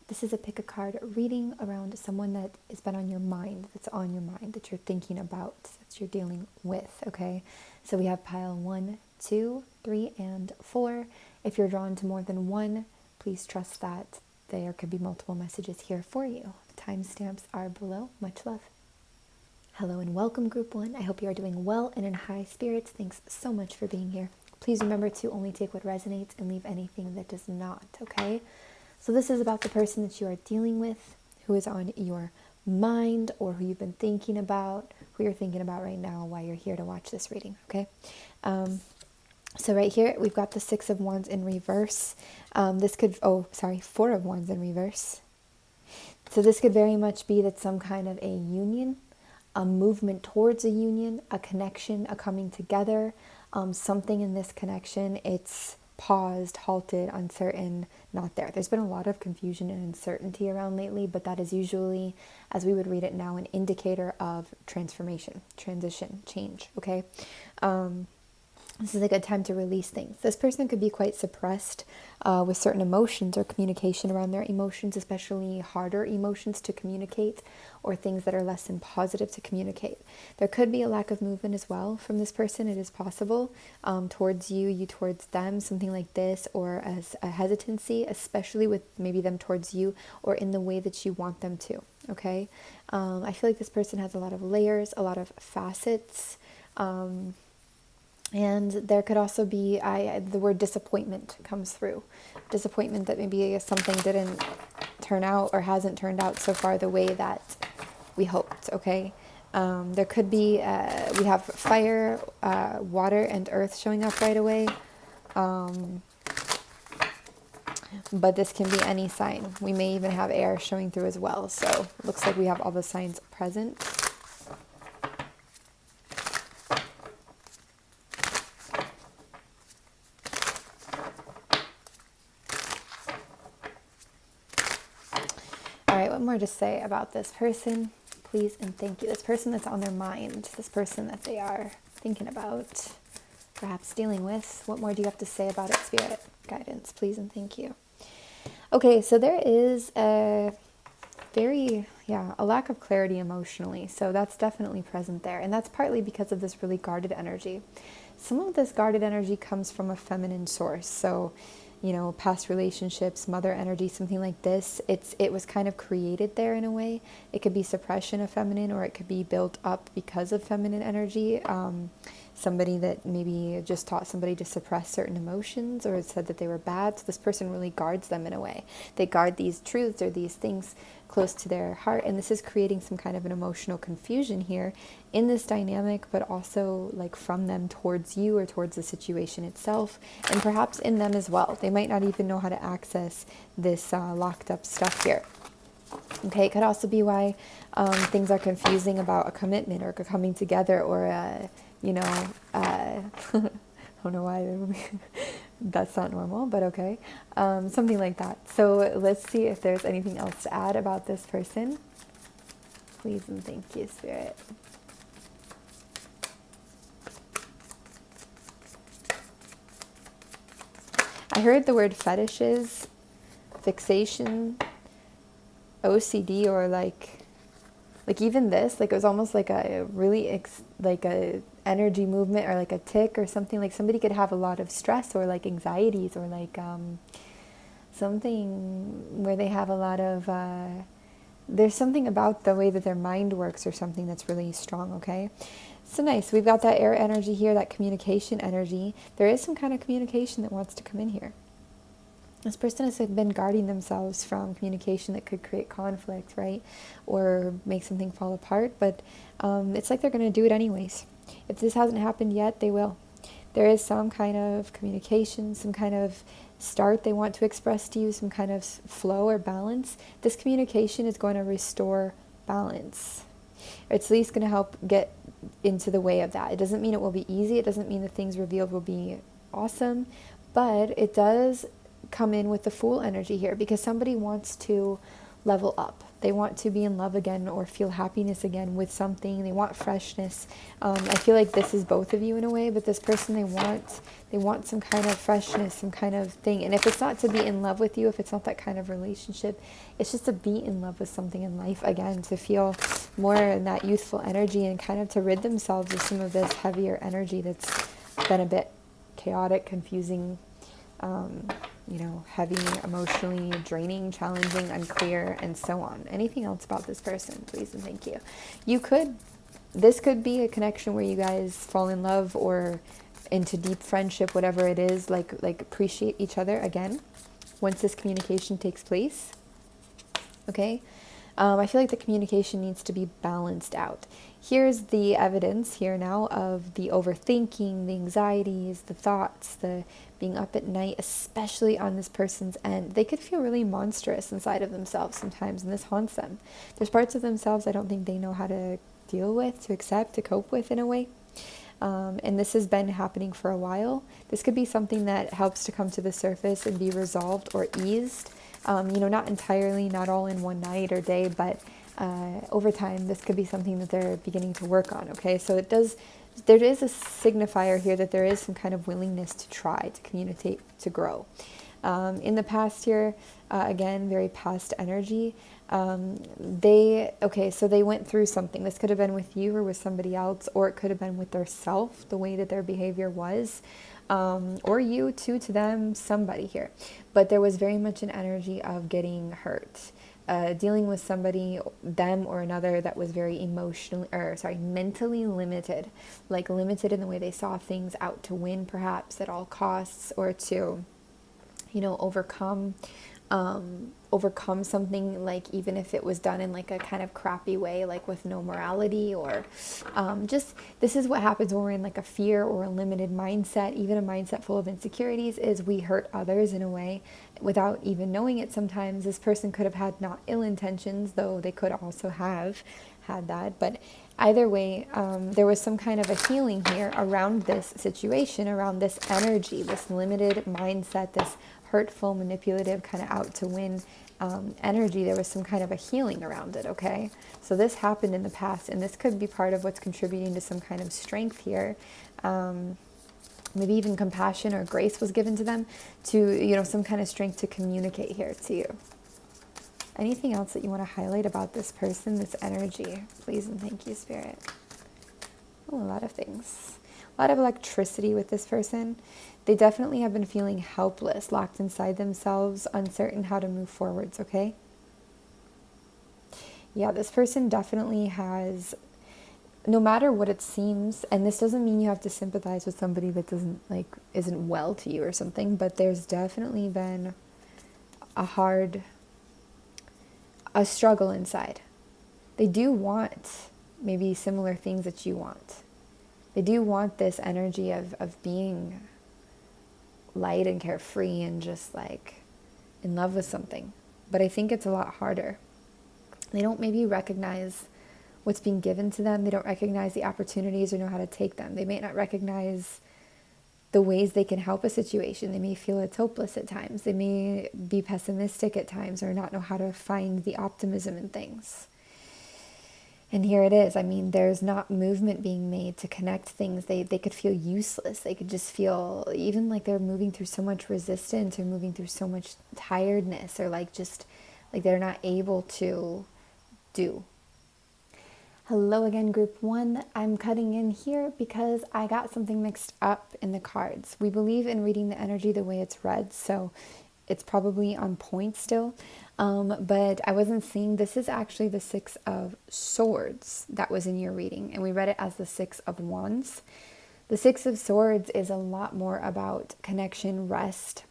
This is a pick a card reading around someone that has been on your mind, that's on your mind, that you're thinking about, that you're dealing with, okay? So we have pile 1, 2, 3, and 4. If you're drawn to more than one, please trust that there could be multiple messages here for you. Timestamps are below. Much love. Hello and welcome, Group 1. I hope you are doing well and in high spirits. Thanks so much for being here. Please remember to only take what resonates and leave anything that does not, okay? So this is about the person that you are dealing with, who is on your mind, or who you've been thinking about, who you're thinking about right now while you're here to watch this reading, okay? So right here, we've got the 6 of Wands in reverse. This could, 4 of Wands in reverse. So this could very much be that some kind of a union, a movement towards a union, a connection, a coming together, something in this connection, it's paused, halted, uncertain, not there. There's been a lot of confusion and uncertainty around lately, but that is usually, as we would read it now, an indicator of transformation, transition, change, okay? This is a good time to release things. This person could be quite suppressed with certain emotions or communication around their emotions, especially harder emotions to communicate or things that are less than positive to communicate. There could be a lack of movement as well from this person. It is possible towards you towards them, something like this, or as a hesitancy, especially with maybe them towards you or in the way that you want them to, okay? I feel like this person has a lot of layers, a lot of facets, and there could also be, the word disappointment comes through. Disappointment that maybe something didn't turn out or hasn't turned out so far the way that we hoped, okay? There could be, we have fire, water, and earth showing up right away. But this can be any sign. We may even have air showing through as well. So it looks like we have all the signs present. All right, what more to say about this person? Please and thank you. This person that's on their mind, this person that they are thinking about, perhaps dealing with. What more do you have to say about it, Spirit? Guidance, please and thank you. Okay, so there is a lack of clarity emotionally. So that's definitely present there. And that's partly because of this really guarded energy. Some of this guarded energy comes from a feminine source. So, past relationships, mother energy, something like this. It was kind of created there in a way. It could be suppression of feminine, or it could be built up because of feminine energy. Somebody that maybe just taught somebody to suppress certain emotions, or said that they were bad. So this person really guards them in a way. They guard these truths or these things close to their heart. And this is creating some kind of an emotional confusion here in this dynamic, but also like from them towards you or towards the situation itself, and perhaps in them as well. They might not even know how to access this locked up stuff here. Okay, it could also be why things are confusing about a commitment or coming together, or I don't know why that's not normal, but okay. Something like that. So let's see if there's anything else to add about this person. Please and thank you, Spirit. I heard the word fetishes, fixation, OCD, or like even this, like it was almost like a really like a energy movement, or like a tick or something. Like somebody could have a lot of stress or like anxieties, or like something where they have a lot of there's something about the way that their mind works or something that's really strong, okay? So nice. We've got that air energy here, that communication energy. There is some kind of communication that wants to come in here. This person has been guarding themselves from communication that could create conflict, right? Or make something fall apart, but it's like they're going to do it anyways. If this hasn't happened yet, they will. There is some kind of communication, some kind of start they want to express to you, some kind of flow or balance. This communication is going to restore balance. It's at least going to help get into the way of that. It doesn't mean it will be easy. It doesn't mean the things revealed will be awesome, but it does come in with the Fool energy here, because somebody wants to level up. They want to be in love again or feel happiness again with something. They want freshness. I feel like this is both of you in a way, but this person, they want some kind of freshness, some kind of thing. And if it's not to be in love with you, if it's not that kind of relationship, it's just to be in love with something in life again, to feel more in that youthful energy and kind of to rid themselves of some of this heavier energy that's been a bit chaotic, confusing, heavy, emotionally draining, challenging, unclear, and so on. Anything else about this person, please and thank you. This could be a connection where you guys fall in love or into deep friendship, whatever it is, like appreciate each other again once this communication takes place. Okay? I feel like the communication needs to be balanced out. Here's the evidence here now of the overthinking, the anxieties, the thoughts, the being up at night, especially on this person's end. They could feel really monstrous inside of themselves sometimes, and this haunts them. There's parts of themselves I don't think they know how to deal with, to accept, to cope with in a way. And this has been happening for a while. This could be something that helps to come to the surface and be resolved or eased. Not entirely, not all in one night or day, but over time, this could be something that they're beginning to work on, okay? So there is a signifier here that there is some kind of willingness to try, to communicate, to grow. In the past year, again, very past energy, so they went through something. This could have been with you or with somebody else, or it could have been with their self, the way that their behavior was. Or you too, to them, somebody here. But there was very much an energy of getting hurt, dealing with somebody, them or another, that was very mentally limited, like limited in the way they saw things, out to win perhaps at all costs, or to, overcome something, like even if it was done in like a kind of crappy way, like with no morality, or this is what happens when we're in like a fear or a limited mindset, even a mindset full of insecurities, is we hurt others in a way without even knowing it. Sometimes this person could have had not ill intentions, though they could also have had that, but either way, there was some kind of a healing here around this situation, around this energy, this limited mindset, this hurtful, manipulative, kind of out to win energy. There was some kind of a healing around it, okay? So this happened in the past, and this could be part of what's contributing to some kind of strength here. Maybe even compassion or grace was given to them to, some kind of strength to communicate here to you. Anything else that you want to highlight about this person, this energy? Please and thank you, Spirit. Oh, a lot of things. A lot of electricity with this person. They definitely have been feeling helpless, locked inside themselves, uncertain how to move forwards, okay? Yeah, this person definitely has, no matter what it seems, and this doesn't mean you have to sympathize with somebody that isn't well to you or something, but there's definitely been a struggle inside. They do want maybe similar things that you want. They do want this energy of being light and carefree and just like in love with something. But I think it's a lot harder. They don't maybe recognize what's being given to them. They don't recognize the opportunities or know how to take them. They may not recognize the ways they can help a situation. They may feel it's hopeless at times. They may be pessimistic at times or not know how to find the optimism in things. And here it is. I mean, there's not movement being made to connect things. They could feel useless. They could just feel even like they're moving through so much resistance or moving through so much tiredness, or like they're not able to do. Hello again, group 1. I'm cutting in here because I got something mixed up in the cards. We believe in reading the energy the way it's read, so it's probably on point still. But I wasn't seeing, this is actually the 6 of Swords that was in your reading, and we read it as the 6 of Wands. The 6 of Swords is a lot more about connection, rest,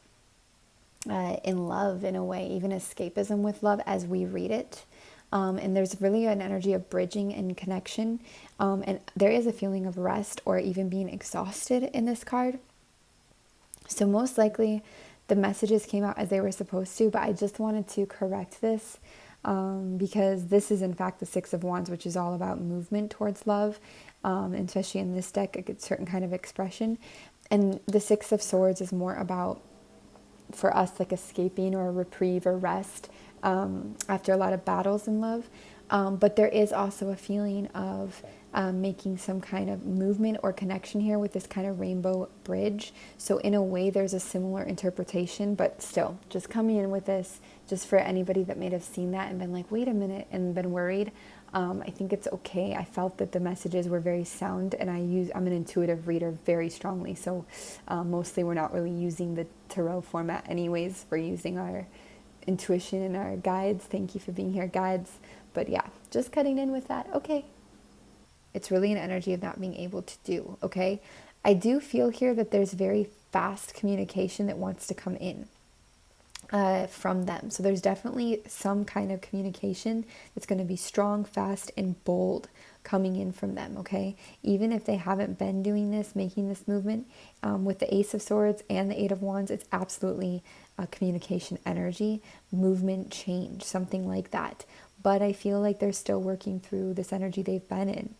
in love in a way, even escapism with love as we read it. And there's really an energy of bridging and connection. And there is a feeling of rest or even being exhausted in this card. So most likely the messages came out as they were supposed to, but I just wanted to correct this because this is in fact the 6 of Wands, which is all about movement towards love, and especially in this deck, a certain kind of expression. And the 6 of Swords is more about, for us, like escaping or reprieve or rest, after a lot of battles in love. But there is also a feeling of making some kind of movement or connection here with this kind of rainbow bridge. So in a way, there's a similar interpretation, but still, just coming in with this, just for anybody that may have seen that and been like, wait a minute, and been worried. I think it's okay. I felt that the messages were very sound, and I'm an intuitive reader very strongly. So mostly we're not really using the tarot format anyways. We're using our intuition and our guides. Thank you for being here, guides. But yeah, just cutting in with that. Okay. It's really an energy of not being able to do. Okay. I do feel here that there's very fast communication that wants to come in from them. So there's definitely some kind of communication that's going to be strong, fast, and bold coming in from them, okay? Even if they haven't been doing this, making this movement, with the Ace of Swords and the Eight of Wands, it's absolutely a communication energy, movement, change, something like that. But I feel like they're still working through this energy they've been in.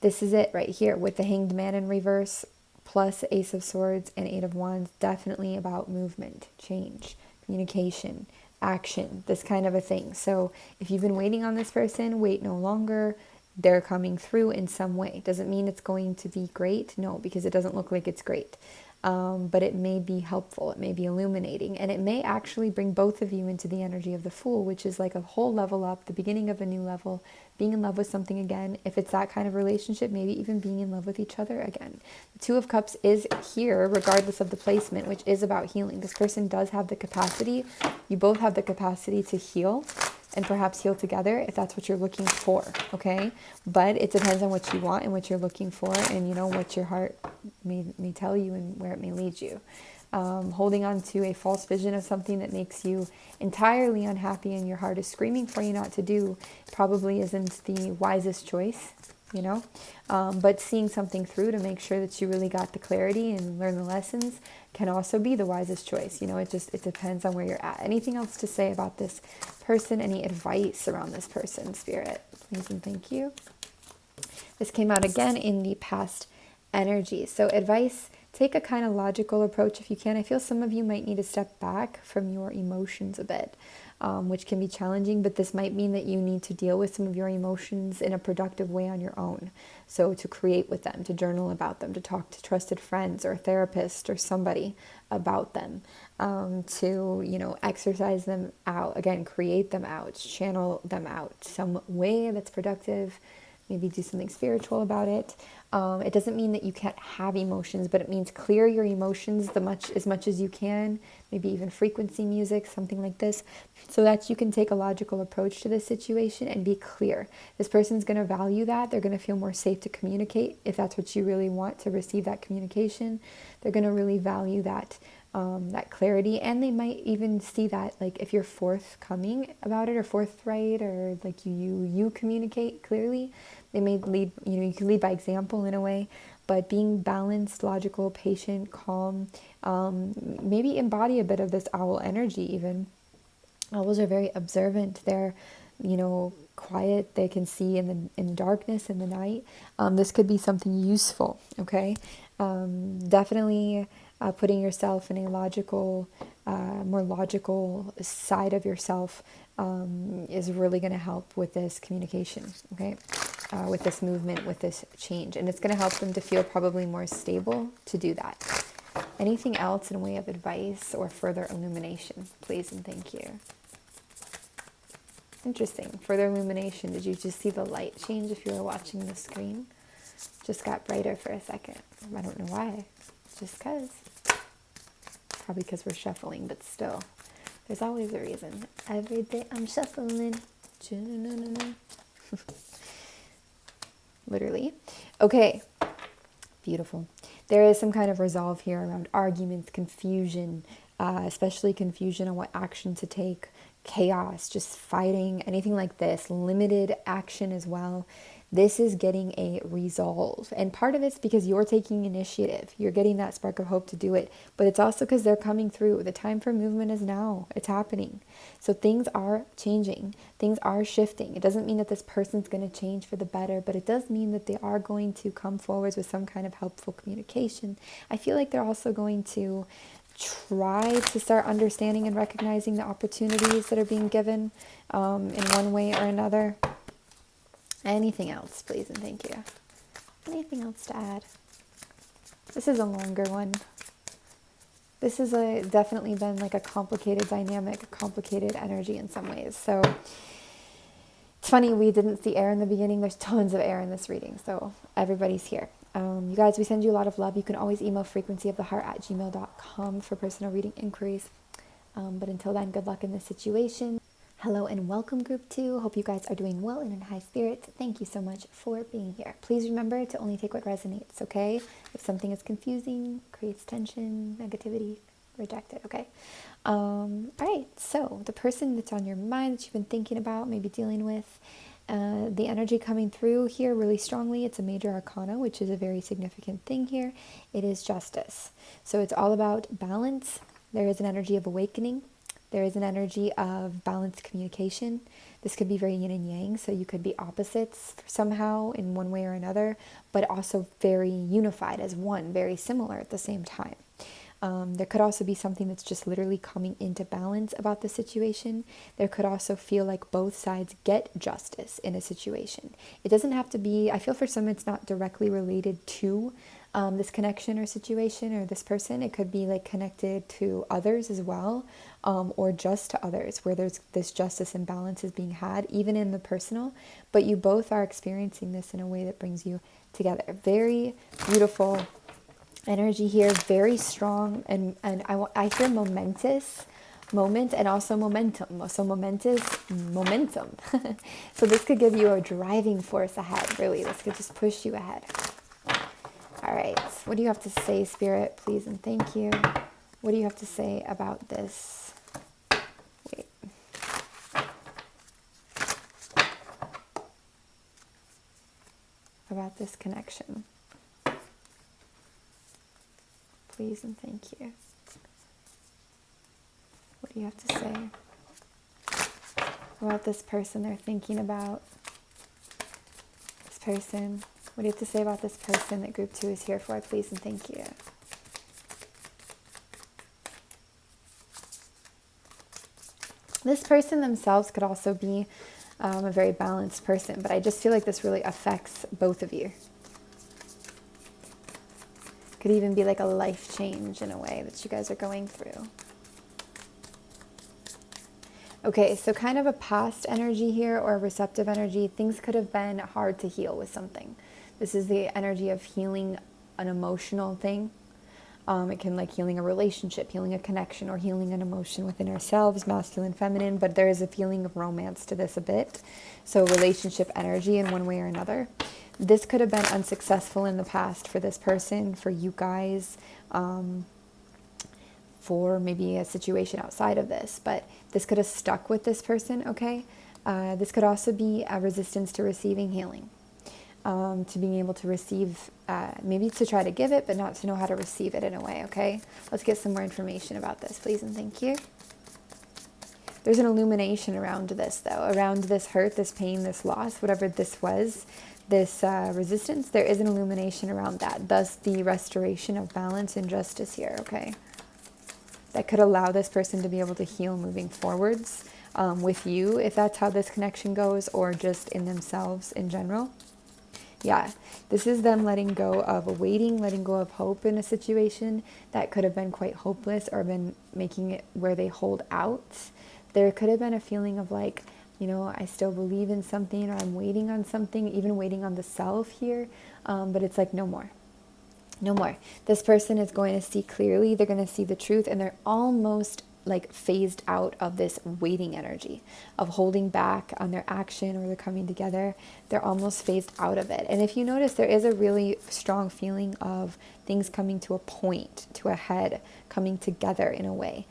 This is it right here with the Hanged Man in reverse, plus Ace of Swords and Eight of Wands, definitely about movement, change, communication, action, this kind of a thing. So if you've been waiting on this person, wait no longer. They're coming through in some way. Doesn't mean it's going to be great. No, because it doesn't look like it's great. But it may be helpful. It may be illuminating. And it may actually bring both of you into the energy of the Fool, which is like a whole level up, the beginning of a new level, being in love with something again. If it's that kind of relationship, maybe even being in love with each other again. The Two of Cups is here, regardless of the placement, which is about healing. This person does have the capacity. You both have the capacity to heal, and perhaps heal together if that's what you're looking for, okay? But it depends on what you want and what you're looking for, and you know what your heart may tell you and where it may lead you. Holding on to a false vision of something that makes you entirely unhappy and your heart is screaming for you not to do probably isn't the wisest choice, you know? But seeing something through to make sure that you really got the clarity and learn the lessons can also be the wisest choice. You know, it depends on where you're at. Anything else to say about this person? Any advice around this person, Spirit? Please and thank you. This came out again in the past energy. So advice, take a kind of logical approach if you can. I feel some of you might need to step back from your emotions a bit, which can be challenging, but this might mean that you need to deal with some of your emotions in a productive way on your own. So to create with them, to journal about them, to talk to trusted friends or a therapist or somebody about them, to, you know, exercise them out, again, create them out, channel them out some way that's productive, maybe do something spiritual about it. It doesn't mean that you can't have emotions, but it means clear your emotions as much as you can, maybe even frequency music, something like this, so that you can take a logical approach to this situation and be clear. This person's going to value that. They're going to feel more safe to communicate if that's what you really want, to receive that communication. They're going to really value that clarity, and they might even see that, like, if you're forthcoming about it or forthright, or like you communicate clearly, they may lead, you know, you can lead by example in a way, but being balanced, logical, patient, calm, maybe embody a bit of this owl energy even. Owls are very observant. They're, you know, quiet. They can see in darkness in the night. This could be something useful, okay? Definitely putting yourself in a logical, more logical side of yourself is really going to help with this communication, okay? With this movement, with this change. And it's going to help them to feel probably more stable to do that. Anything else in way of advice or further illumination, please and thank you. Interesting. Further illumination. Did you just see the light change if you were watching the screen? Just got brighter for a second. I don't know why. Just because. Probably because we're shuffling, but still. There's always a reason. Every day I'm shuffling. Literally. Okay. Beautiful. There is some kind of resolve here around arguments, confusion, especially confusion on what action to take, chaos, just fighting, anything like this, limited action as well. This is getting a resolve. And part of it's because you're taking initiative. You're getting that spark of hope to do it. But it's also because they're coming through. The time for movement is now. It's happening. So things are changing. Things are shifting. It doesn't mean that this person's going to change for the better, but it does mean that they are going to come forward with some kind of helpful communication. I feel like they're also going to try to start understanding and recognizing the opportunities that are being given in one way or another. Anything else, please and thank you. Anything else to add? This is a longer one. This has definitely been like a complicated dynamic, a complicated energy in some ways. So it's funny, we didn't see air in the beginning. There's tons of air in this reading, so everybody's here. You guys, we send you a lot of love. You can always email frequencyoftheheart@gmail.com for personal reading inquiries. But until then, good luck in this situation. Hello and welcome, Group 2. Hope you guys are doing well and in high spirits. Thank you so much for being here. Please remember to only take what resonates, okay? If something is confusing, creates tension, negativity, reject it, okay? All right, so the person that's on your mind that you've been thinking about, maybe dealing with, the energy coming through here really strongly, it's a major arcana, which is a very significant thing here. It is justice. So it's all about balance. There is an energy of awakening. There is an energy of balanced communication. This could be very yin and yang, so you could be opposites somehow in one way or another, but also very unified as one, very similar at the same time. There could also be something that's just literally coming into balance about the situation. There could also feel like both sides get justice in a situation. It doesn't have to be, I feel for some it's not directly related to this connection or situation or this person. It could be like connected to others as well, or just to others, where there's this justice and balance is being had, even in the personal, but you both are experiencing this in a way that brings you together. Very beautiful energy here, very strong, and I hear momentous moment and also momentum. So momentum. So this could give you a driving force ahead, really. This could just push you ahead. All right, what do you have to say, Spirit, please and thank you? What do you have to say about this? Wait. About this connection. Please and thank you. What do you have to say about this person they're thinking about? This person. What do you have to say about this person that Group 2 is here for? Please and thank you. This person themselves could also be a very balanced person, but I just feel like this really affects both of you. Could even be like a life change in a way that you guys are going through. Okay, so kind of a past energy here or a receptive energy. Things could have been hard to heal with something. This is the energy of healing an emotional thing. It can like healing a relationship, healing a connection, or healing an emotion within ourselves, masculine, feminine, but there is a feeling of romance to this a bit. So relationship energy in one way or another. This could have been unsuccessful in the past for this person, for you guys, for maybe a situation outside of this, but this could have stuck with this person, okay? This could also be a resistance to receiving healing, to being able to receive, maybe to try to give it, but not to know how to receive it in a way, okay? Let's get some more information about this, please and thank you. There's an illumination around this, though, around this hurt, this pain, this loss, whatever this was, this resistance, there is an illumination around that, thus the restoration of balance and justice here, okay? That could allow this person to be able to heal moving forwards with you, if that's how this connection goes, or just in themselves in general. Yeah, this is them letting go of awaiting, letting go of hope in a situation that could have been quite hopeless or been making it where they hold out. There could have been a feeling of like, you know, I still believe in something, or I'm waiting on something, even waiting on the self here. But it's like, no more. No more. This person is going to see clearly. They're going to see the truth, and they're almost like phased out of this waiting energy of holding back on their action, or they're coming together. They're almost phased out of it. And if you notice, there is a really strong feeling of things coming to a point, to a head, coming together in a way,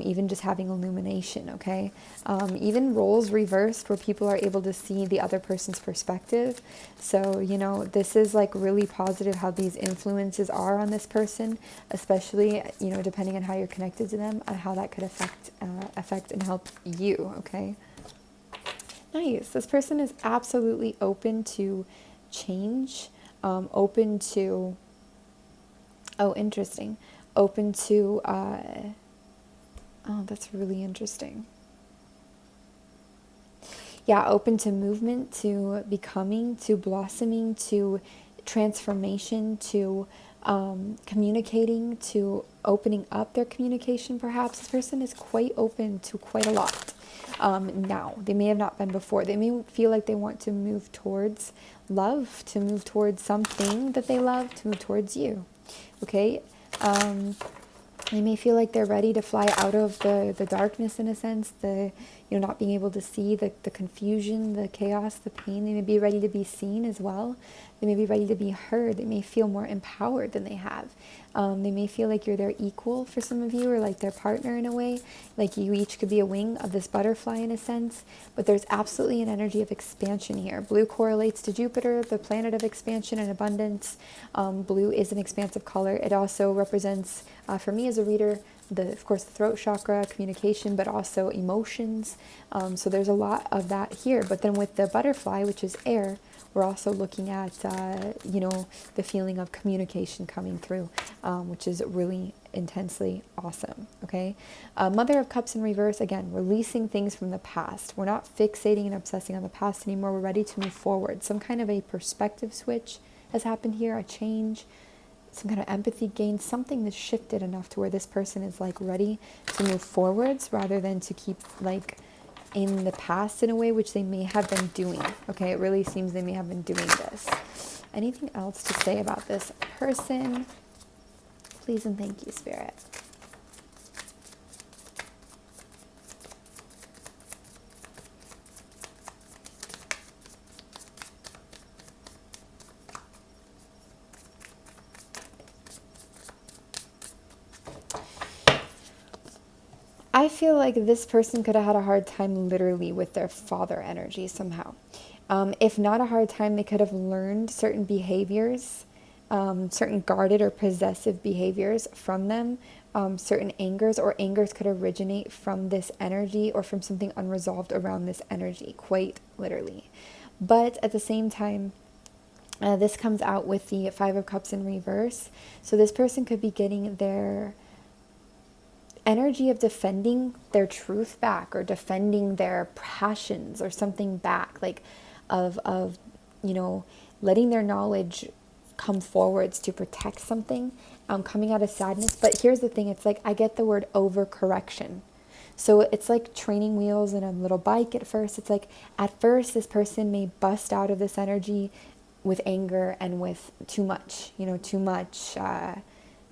even just having illumination, okay? Even roles reversed where people are able to see the other person's perspective. So, you know, this is like really positive how these influences are on this person, especially, you know, depending on how you're connected to them, and how that could affect and help you, okay? Nice. This person is absolutely open to change, open to, oh, interesting. open to, oh, that's really interesting. Yeah, open to movement, to becoming, to blossoming, to transformation, to communicating, to opening up their communication perhaps. This person is quite open to quite a lot now. They may have not been before. They may feel like they want to move towards love, to move towards something that they love, to move towards you. Okay? They may feel like they're ready to fly out of the darkness in a sense, not being able to see the confusion, the chaos, the pain. They may be ready to be seen as well. They may be ready to be heard. They may feel more empowered than they have. They may feel like you're their equal for some of you, or like their partner in a way. Like you each could be a wing of this butterfly in a sense. But there's absolutely an energy of expansion here. Blue correlates to Jupiter, the planet of expansion and abundance. Blue is an expansive color. It also represents, for me as a reader, of course, the throat chakra, communication, but also emotions. So there's a lot of that here. But then with the butterfly, which is air, we're also looking at, the feeling of communication coming through, which is really intensely awesome. Okay. Mother of Cups in reverse, again, releasing things from the past. We're not fixating and obsessing on the past anymore. We're ready to move forward. Some kind of a perspective switch has happened here, a change, some kind of empathy gain, something that's shifted enough to where this person is like ready to move forwards rather than to keep like in the past in a way, which they may have been doing. Okay, it really seems they may have been doing this. Anything else to say about this person? Please and thank you, Spirit. I feel like this person could have had a hard time literally with their father energy somehow. If not a hard time, they could have learned certain behaviors, certain guarded or possessive behaviors from them, certain angers, or angers could originate from this energy or from something unresolved around this energy, quite literally. But at the same time, this comes out with the Five of Cups in reverse. So this person could be getting their energy of defending their truth back, or defending their passions or something back, like of letting their knowledge come forwards to protect something, coming out of sadness. But here's the thing, it's like I get the word overcorrection. So it's like training wheels in a little bike at first. It's like at first this person may bust out of this energy with anger and with too much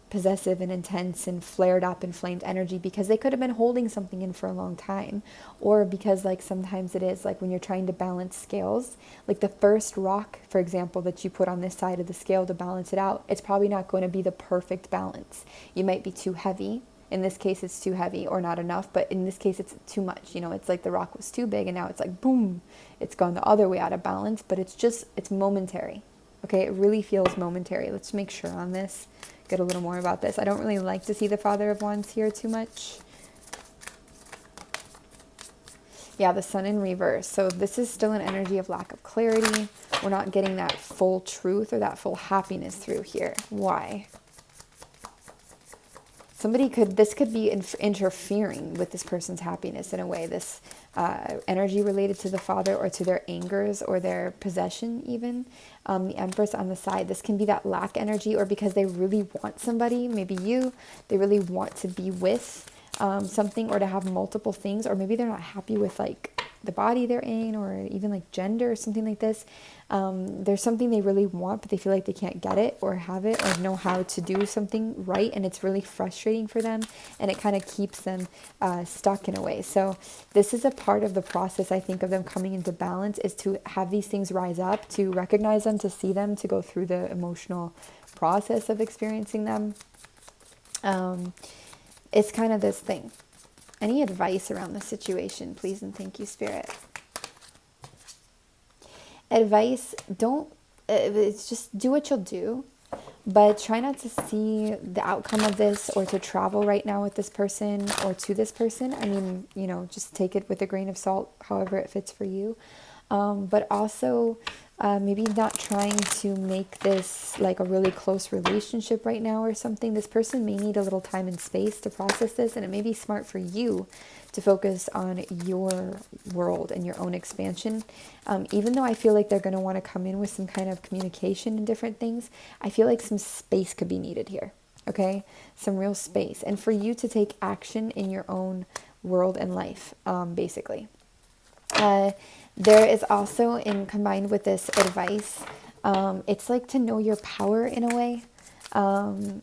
possessive and intense and flared up inflamed energy, because they could have been holding something in for a long time, or because like sometimes it is like when you're trying to balance scales, like the first rock, for example, that you put on this side of the scale to balance it out, it's probably not going to be the perfect balance. You might be too heavy. In this case, it's too heavy or not enough, but in this case, it's too much. It's like the rock was too big and now it's like, boom, it's gone the other way out of balance, but it's momentary. Okay, it really feels momentary. Let's make sure on this. Get a little more about this. I don't really like to see the Father of Wands here too much. Yeah, the Sun in reverse. So this is still an energy of lack of clarity. We're not getting that full truth or that full happiness through here. Why? This could be interfering with this person's happiness in a way. This energy related to the Father or to their angers or their possession even. The Empress on the side. This can be that lack energy, or because they really want somebody, maybe you, they really want to be with something, or to have multiple things, or maybe they're not happy with like the body they're in, or even like gender or something like this. There's something they really want, but they feel like they can't get it or have it or know how to do something right, and it's really frustrating for them, and it kind of keeps them stuck in a way. So this is a part of the process, I think, of them coming into balance, is to have these things rise up, to recognize them, to see them, to go through the emotional process of experiencing them. It's kind of this thing. Any advice around the situation, please and thank you, Spirit. Advice, it's just do what you'll do, but try not to see the outcome of this, or to travel right now with this person or to this person. I mean, just take it with a grain of salt, however it fits for you. but also maybe not trying to make this like a really close relationship right now or something. This person may need a little time and space to process this, and it may be smart for you to focus on your world and your own expansion. Even though I feel like they're going to want to come in with some kind of communication and different things, I feel like some space could be needed here. Okay, some real space, and for you to take action in your own world and life, basically. There is also, in combined with this advice, it's like to know your power in a way. I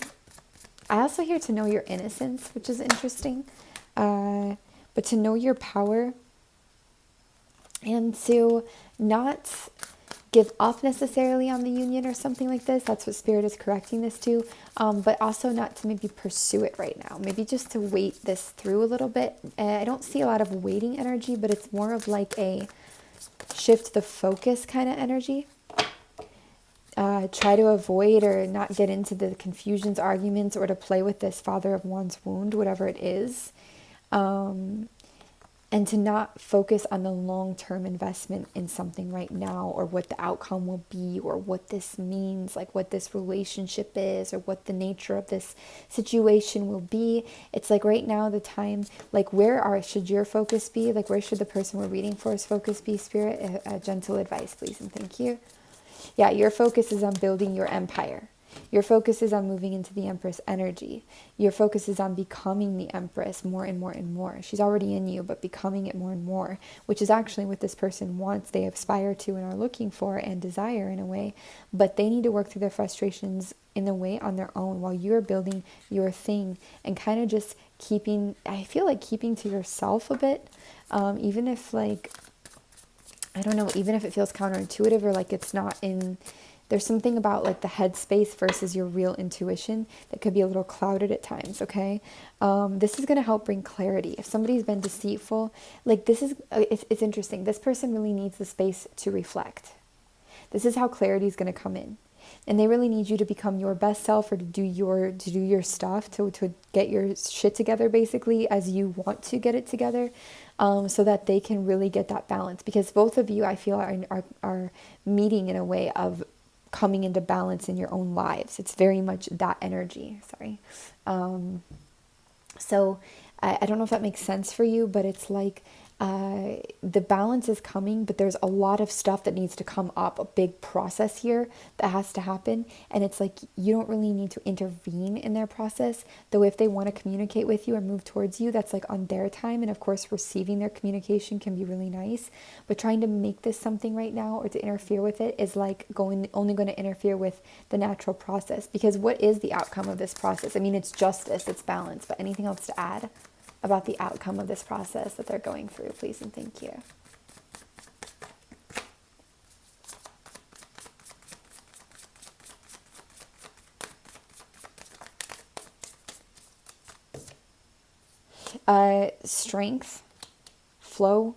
also hear to know your innocence, which is interesting. But to know your power and to not give up necessarily on the union or something like this. That's what Spirit is correcting this to. But also not to maybe pursue it right now. Maybe just to wait this through a little bit. I don't see a lot of waiting energy, but it's more of like a shift the focus kind of energy. Try to avoid or not get into the confusions, arguments, or to play with this Father of Wands wound, whatever it is. And to not focus on the long-term investment in something right now, or what the outcome will be, or what this means, like what this relationship is, or what the nature of this situation will be. It's like right now the time, like should your focus be? Like where should the person we're reading for focus be, Spirit? Gentle advice, please, and thank you. Yeah, your focus is on building your empire. Your focus is on moving into the Empress energy. Your focus is on becoming the Empress more and more and more. She's already in you, but becoming it more and more, which is actually what this person wants, they aspire to and are looking for and desire in a way. But they need to work through their frustrations in a way on their own while you're building your thing and kind of just I feel like keeping to yourself a bit, even if like, I don't know, even if it feels counterintuitive or like it's not there's something about like the headspace versus your real intuition that could be a little clouded at times, okay? This is going to help bring clarity. If somebody's been deceitful, like it's interesting. This person really needs the space to reflect. This is how clarity is going to come in. And they really need you to become your best self, or to do your stuff, to get your shit together basically as you want to get it together, so that they can really get that balance. Because both of you, I feel, are meeting in a way of coming into balance in your own lives. It's very much that energy. Sorry. So I don't know if that makes sense for you, but it's like the balance is coming, but there's a lot of stuff that needs to come up, a big process here that has to happen. And it's like you don't really need to intervene in their process, though if they want to communicate with you or move towards you, that's like on their time. And of course, receiving their communication can be really nice, but trying to make this something right now or to interfere with it is like only going to interfere with the natural process. Because what is the outcome of this process? I mean, it's justice, it's balance, but anything else to add about the outcome of this process that they're going through, please and thank you. Strength, flow.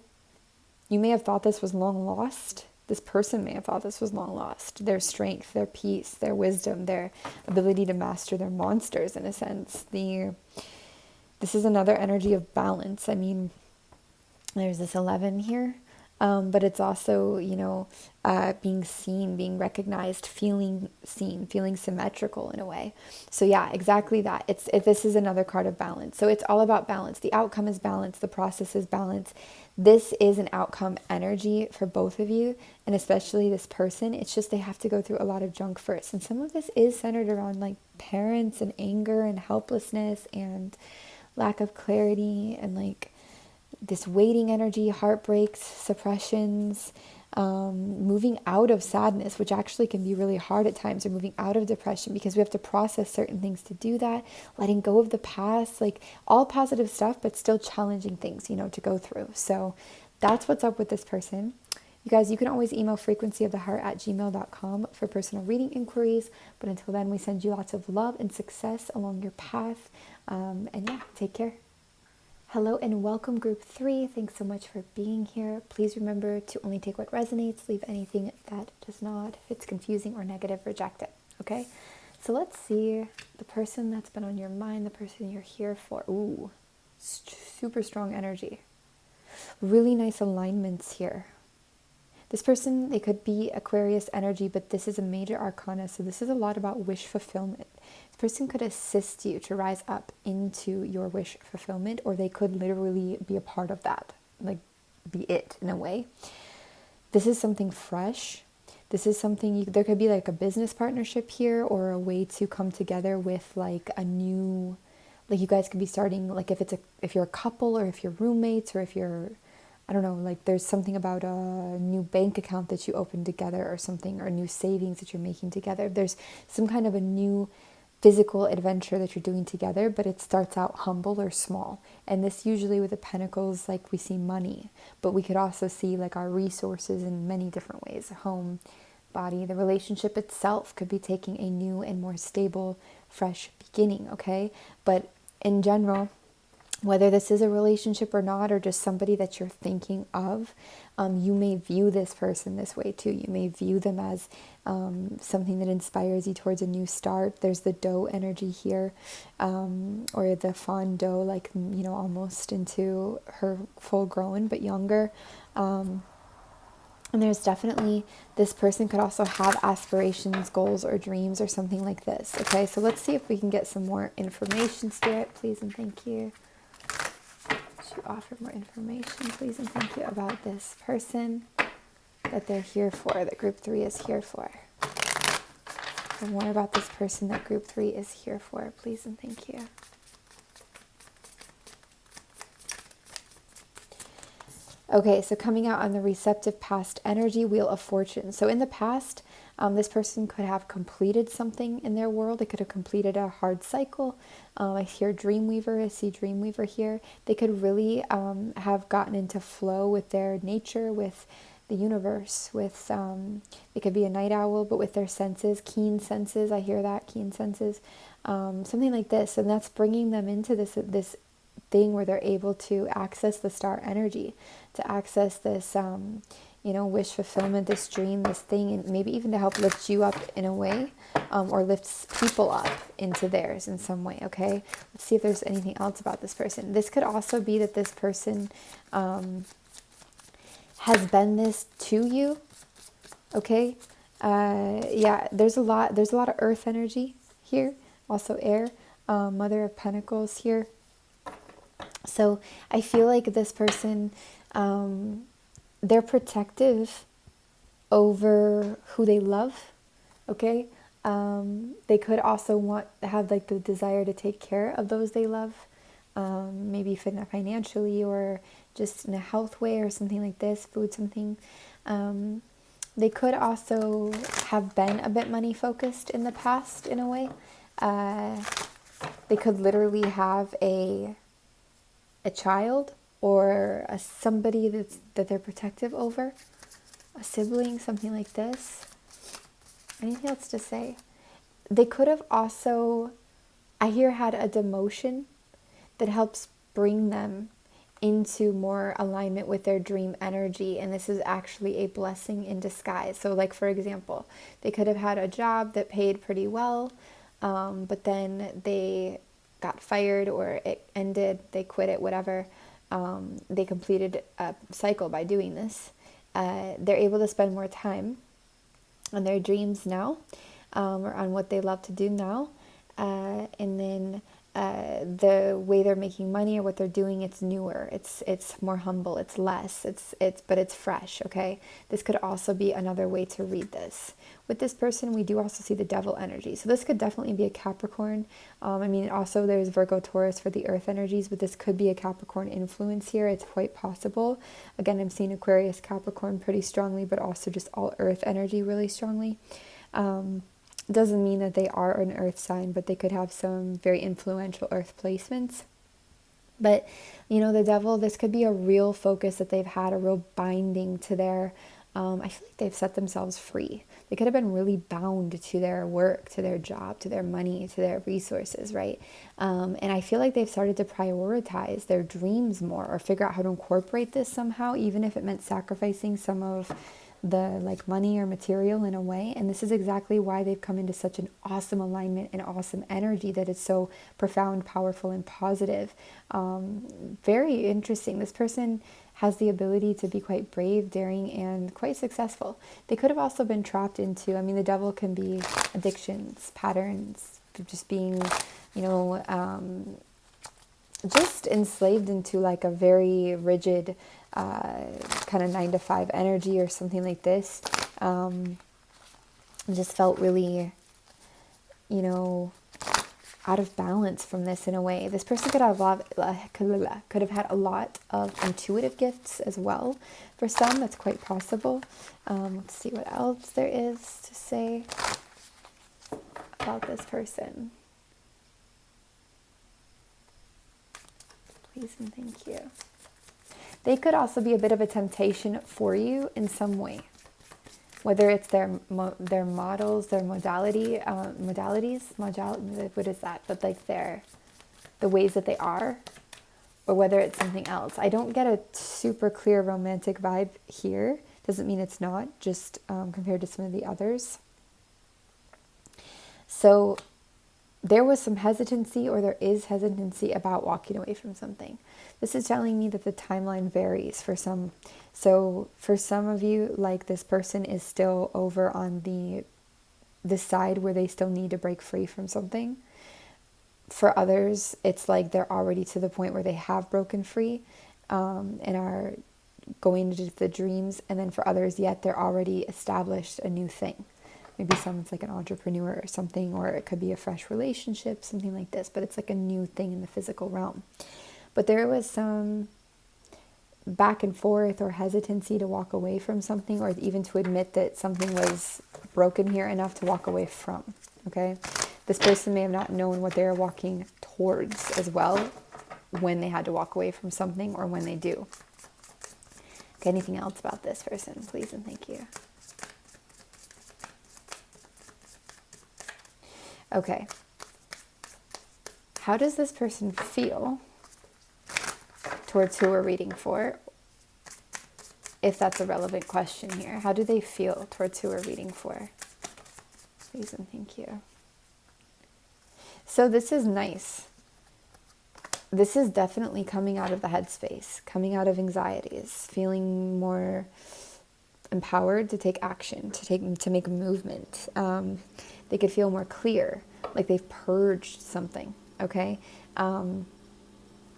You may have thought this was long lost. This person may have thought this was long lost. Their strength, their peace, their wisdom, their ability to master their monsters, in a sense. This is another energy of balance. I mean, there's this 11 here, but it's also, being seen, being recognized, feeling seen, feeling symmetrical in a way. So yeah, exactly that. This is another card of balance. So it's all about balance. The outcome is balance. The process is balance. This is an outcome energy for both of you, and especially this person. It's just they have to go through a lot of junk first. And some of this is centered around like parents and anger and helplessness and lack of clarity and like this waiting energy, heartbreaks, suppressions, moving out of sadness, which actually can be really hard at times, or moving out of depression, because we have to process certain things to do that, letting go of the past, like all positive stuff, but still challenging things, to go through. So that's what's up with this person. You guys, you can always email FrequencyOfTheHeart@gmail.com for personal reading inquiries. But until then, we send you lots of love and success along your path. And yeah, take care. Hello and welcome, group 3. Thanks so much for being here. Please remember to only take what resonates, leave anything that does not. If it's confusing or negative, reject it. Okay? So let's see the person that's been on your mind, the person you're here for. Ooh, super strong energy. Really nice alignments here. This person, they could be Aquarius energy, but this is a major arcana. So this is a lot about wish fulfillment. This person could assist you to rise up into your wish fulfillment, or they could literally be a part of that, like be it in a way. This is something fresh. This is something, there could be like a business partnership here, or a way to come together with like a new, like you guys could be starting, like if you're a couple, or if you're roommates, or if you're, I don't know, like there's something about a new bank account that you open together or something, or new savings that you're making together. There's some kind of a new physical adventure that you're doing together, but it starts out humble or small. And this usually with the pentacles, like we see money, but we could also see like our resources in many different ways. Home, body, the relationship itself could be taking a new and more stable, fresh beginning, okay? But in general, whether this is a relationship or not, or just somebody that you're thinking of, you may view this person this way too. You may view them as something that inspires you towards a new start. There's the doe energy here, or the fawn doe, like, you know, almost into her full grown but younger. And there's definitely, this person could also have aspirations, goals, or dreams, or something like this. Okay, so let's see if we can get some more information, Spirit, please and thank you. To offer more information, please and thank you, about this person that they're here for, that group 3 is here for. And more about this person that group 3 is here for, please and thank you. Okay, so coming out on the receptive past energy, Wheel of Fortune. So in the past, this person could have completed something in their world. They could have completed a hard cycle. I hear Dreamweaver. I see Dreamweaver here. They could really have gotten into flow with their nature, with the universe, with, it could be a night owl, but with their senses, keen senses. I hear that, keen senses. Something like this. And that's bringing them into this thing where they're able to access the star energy, to access this, you know, wish fulfillment, this dream, this thing, and maybe even to help lift you up in a way, or lifts people up into theirs in some way, okay? Let's see if there's anything else about this person. This could also be that this person has been this to you, okay? Yeah, there's a lot of earth energy here, also air, Mother of Pentacles here. So I feel like this person, they're protective over who they love, okay? They could also have like the desire to take care of those they love, maybe financially, or just in a health way, or something like this, food, something. They could also have been a bit money focused in the past in a way. They could literally have a child, or somebody that they're protective over, a sibling, something like this. Anything else to say? They could have also, I hear, had a demotion that helps bring them into more alignment with their dream energy, and this is actually a blessing in disguise. So like, for example, they could have had a job that paid pretty well, but then they got fired, or it ended, they quit it, whatever. They completed a cycle by doing this. They're able to spend more time on their dreams now, or on what they love to do now. And then the way they're making money, or what they're doing, it's newer, it's more humble, it's less, but it's fresh, okay? This could also be another way to read this. With this person, we do also see the devil energy. So this could definitely be a Capricorn. I mean, also there's Virgo, Taurus for the earth energies, but this could be a Capricorn influence here. It's quite possible. Again, I'm seeing Aquarius, Capricorn pretty strongly, but also just all earth energy really strongly. Doesn't mean that they are an earth sign, but they could have some very influential earth placements. But, you know, the devil, this could be a real focus that they've had, a real binding to their, I feel like they've set themselves free. They could have been really bound to their work, to their job, to their money, to their resources, right? And I feel like they've started to prioritize their dreams more, or figure out how to incorporate this somehow, even if it meant sacrificing some of the like money or material in a way. And this is exactly why they've come into such an awesome alignment and awesome energy that is so profound, powerful, and positive. Very interesting. This person has the ability to be quite brave, daring, and quite successful. They could have also been trapped into, I mean, the devil can be addictions, patterns, just being, you know, just enslaved into like a very rigid kind of 9 to 5 energy or something like this. Just felt really, you know, out of balance from this in a way. This person could have could have had a lot of intuitive gifts as well. For some, that's quite possible. Let's see what else there is to say about this person. Please and thank you. They could also be a bit of a temptation for you in some way, whether it's their models, their modalities, what is that? But like the ways that they are, or whether it's something else. I don't get a super clear romantic vibe here. Doesn't mean it's not, just compared to some of the others. So there was some hesitancy, or there is hesitancy about walking away from something. This is telling me that the timeline varies for some. So for some of you, like this person is still over on the side where they still need to break free from something. For others, it's like they're already to the point where they have broken free and are going into the dreams. And then for others, yet they're already established a new thing. Maybe someone's like an entrepreneur or something, or it could be a fresh relationship, something like this, but it's like a new thing in the physical realm. But there was some back and forth or hesitancy to walk away from something, or even to admit that something was broken here enough to walk away from, okay? This person may have not known what they were walking towards as well when they had to walk away from something, or when they do. Okay, anything else about this person, please and thank you. Okay. How does this person feel towards who we're reading for? If that's a relevant question here. How do they feel towards who we're reading for? Please and thank you. So this is nice. This is definitely coming out of the headspace, coming out of anxieties, feeling more empowered to take action, to make a movement. They could feel more clear, like they've purged something, okay? And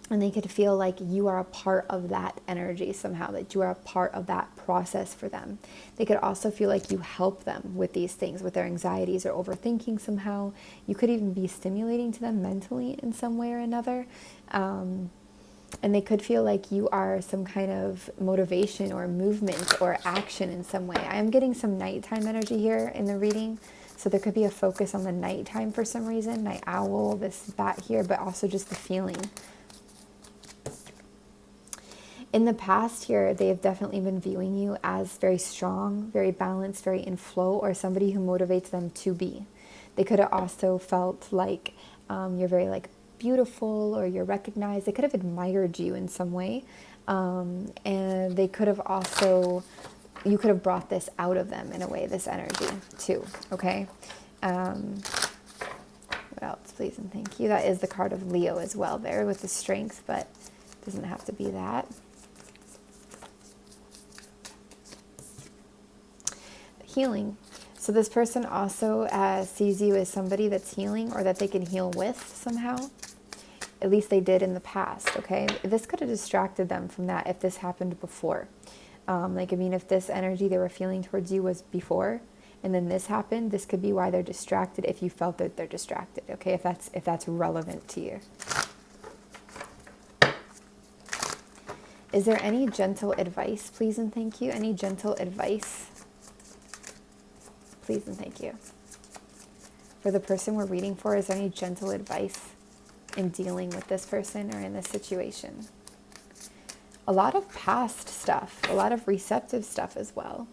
they could feel like you are a part of that energy somehow, that you are a part of that process for them. They could also feel like you help them with these things, with their anxieties or overthinking somehow. You could even be stimulating to them mentally in some way or another. And they could feel like you are some kind of motivation or movement or action in some way. I am getting some nighttime energy here in the reading. So there could be a focus on the nighttime for some reason. Night owl, this bat here, but also just the feeling. In the past here, they have definitely been viewing you as very strong, very balanced, very in flow, or somebody who motivates them to be. They could have also felt like you're very like beautiful, or you're recognized. They could have admired you in some way. And they could have also, you could have brought this out of them in a way, this energy too, okay? What else, please and thank you? That is the card of Leo as well there with the strength, but it doesn't have to be that. Healing. So this person also sees you as somebody that's healing, or that they can heal with somehow. At least they did in the past, okay? This could have distracted them from that if this happened before. Like, I mean, if this energy they were feeling towards you was before, and then this happened, this could be why they're distracted, if you felt that they're distracted, okay? If that's relevant to you. Is there any gentle advice, please and thank you? Any gentle advice? Please and thank you. For the person we're reading for, is there any gentle advice in dealing with this person or in this situation? A lot of past stuff, a lot of receptive stuff as well.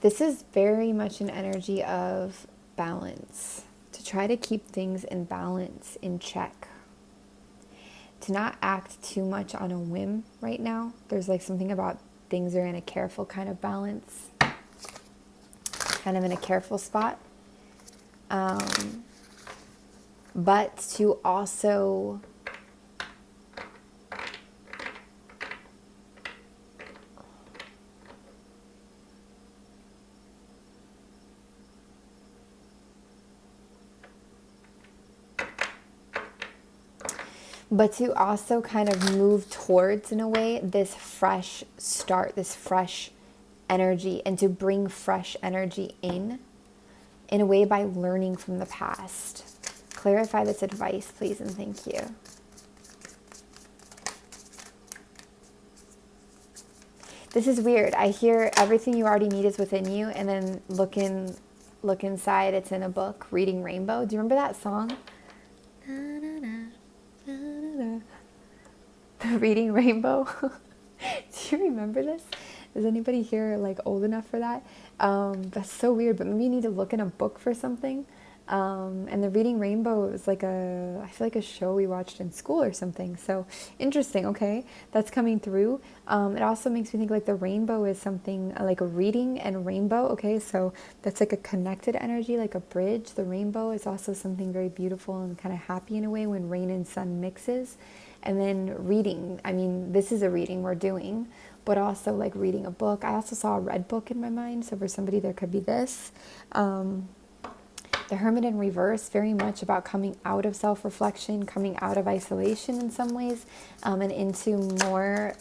This is very much an energy of balance, to try to keep things in balance, in check. to not act too much on a whim right now. There's like something about things are in a careful kind of balance, kind of in a careful spot. But to also kind of move towards, in a way, this fresh start, this fresh energy, and to bring fresh energy in a way by learning from the past. Clarify this advice, please, and thank you. This is weird. I hear everything you already need is within you, and then look inside, it's in a book, Reading Rainbow. Do you remember that song? The Reading Rainbow. Do you remember this? Is anybody here like old enough for that? That's so weird, but maybe you need to look in a book for something. And the Reading Rainbow is like I feel like a show we watched in school or something. So interesting. Okay, that's coming through. It also makes me think like the rainbow is something like a reading and rainbow. Okay, so that's like a connected energy, like a bridge. The rainbow is also something very beautiful and kind of happy in a way when rain and sun mixes. And then reading, I mean, this is a reading we're doing, but also like reading a book. I also saw a red book in my mind. So for somebody, there could be this. The Hermit in reverse, very much about coming out of self-reflection, coming out of isolation in some ways, and into more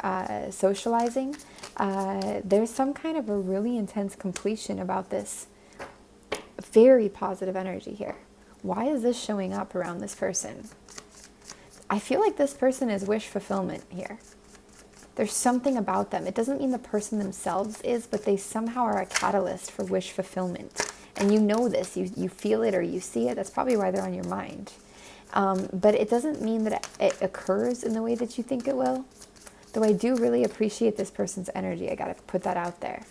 socializing. There's some kind of a really intense completion about this. Very positive energy here. Why is this showing up around this person? I feel like this person is wish fulfillment here. There's something about them. It doesn't mean the person themselves is, but they somehow are a catalyst for wish fulfillment. And you know this, you feel it or you see it. That's probably why they're on your mind. But it doesn't mean that it occurs in the way that you think it will. Though I do really appreciate this person's energy. I got to put that out there.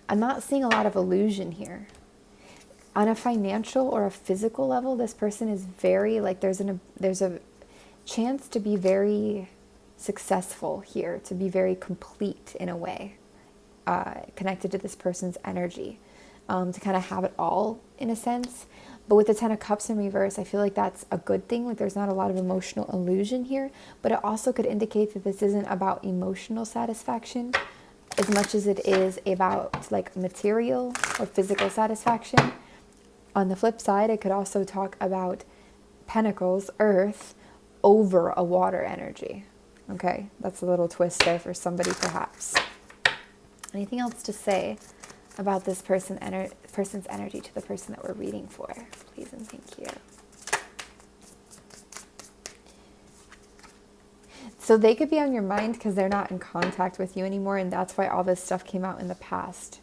I'm not seeing a lot of illusion here. On a financial or a physical level, this person is very, like there's a chance to be very successful here, to be very complete in a way, connected to this person's energy. To kind of have it all in a sense. But with the 10 of Cups in reverse, I feel like that's a good thing. Like there's not a lot of emotional illusion here, but it also could indicate that this isn't about emotional satisfaction as much as it is about like material or physical satisfaction. On the flip side, it could also talk about Pentacles, Earth, over a water energy. Okay, that's a little twist there for somebody perhaps. Anything else to say about this person's energy to the person that we're reading for? Please and thank you. So they could be on your mind because they're not in contact with you anymore, and that's why all this stuff came out in the past.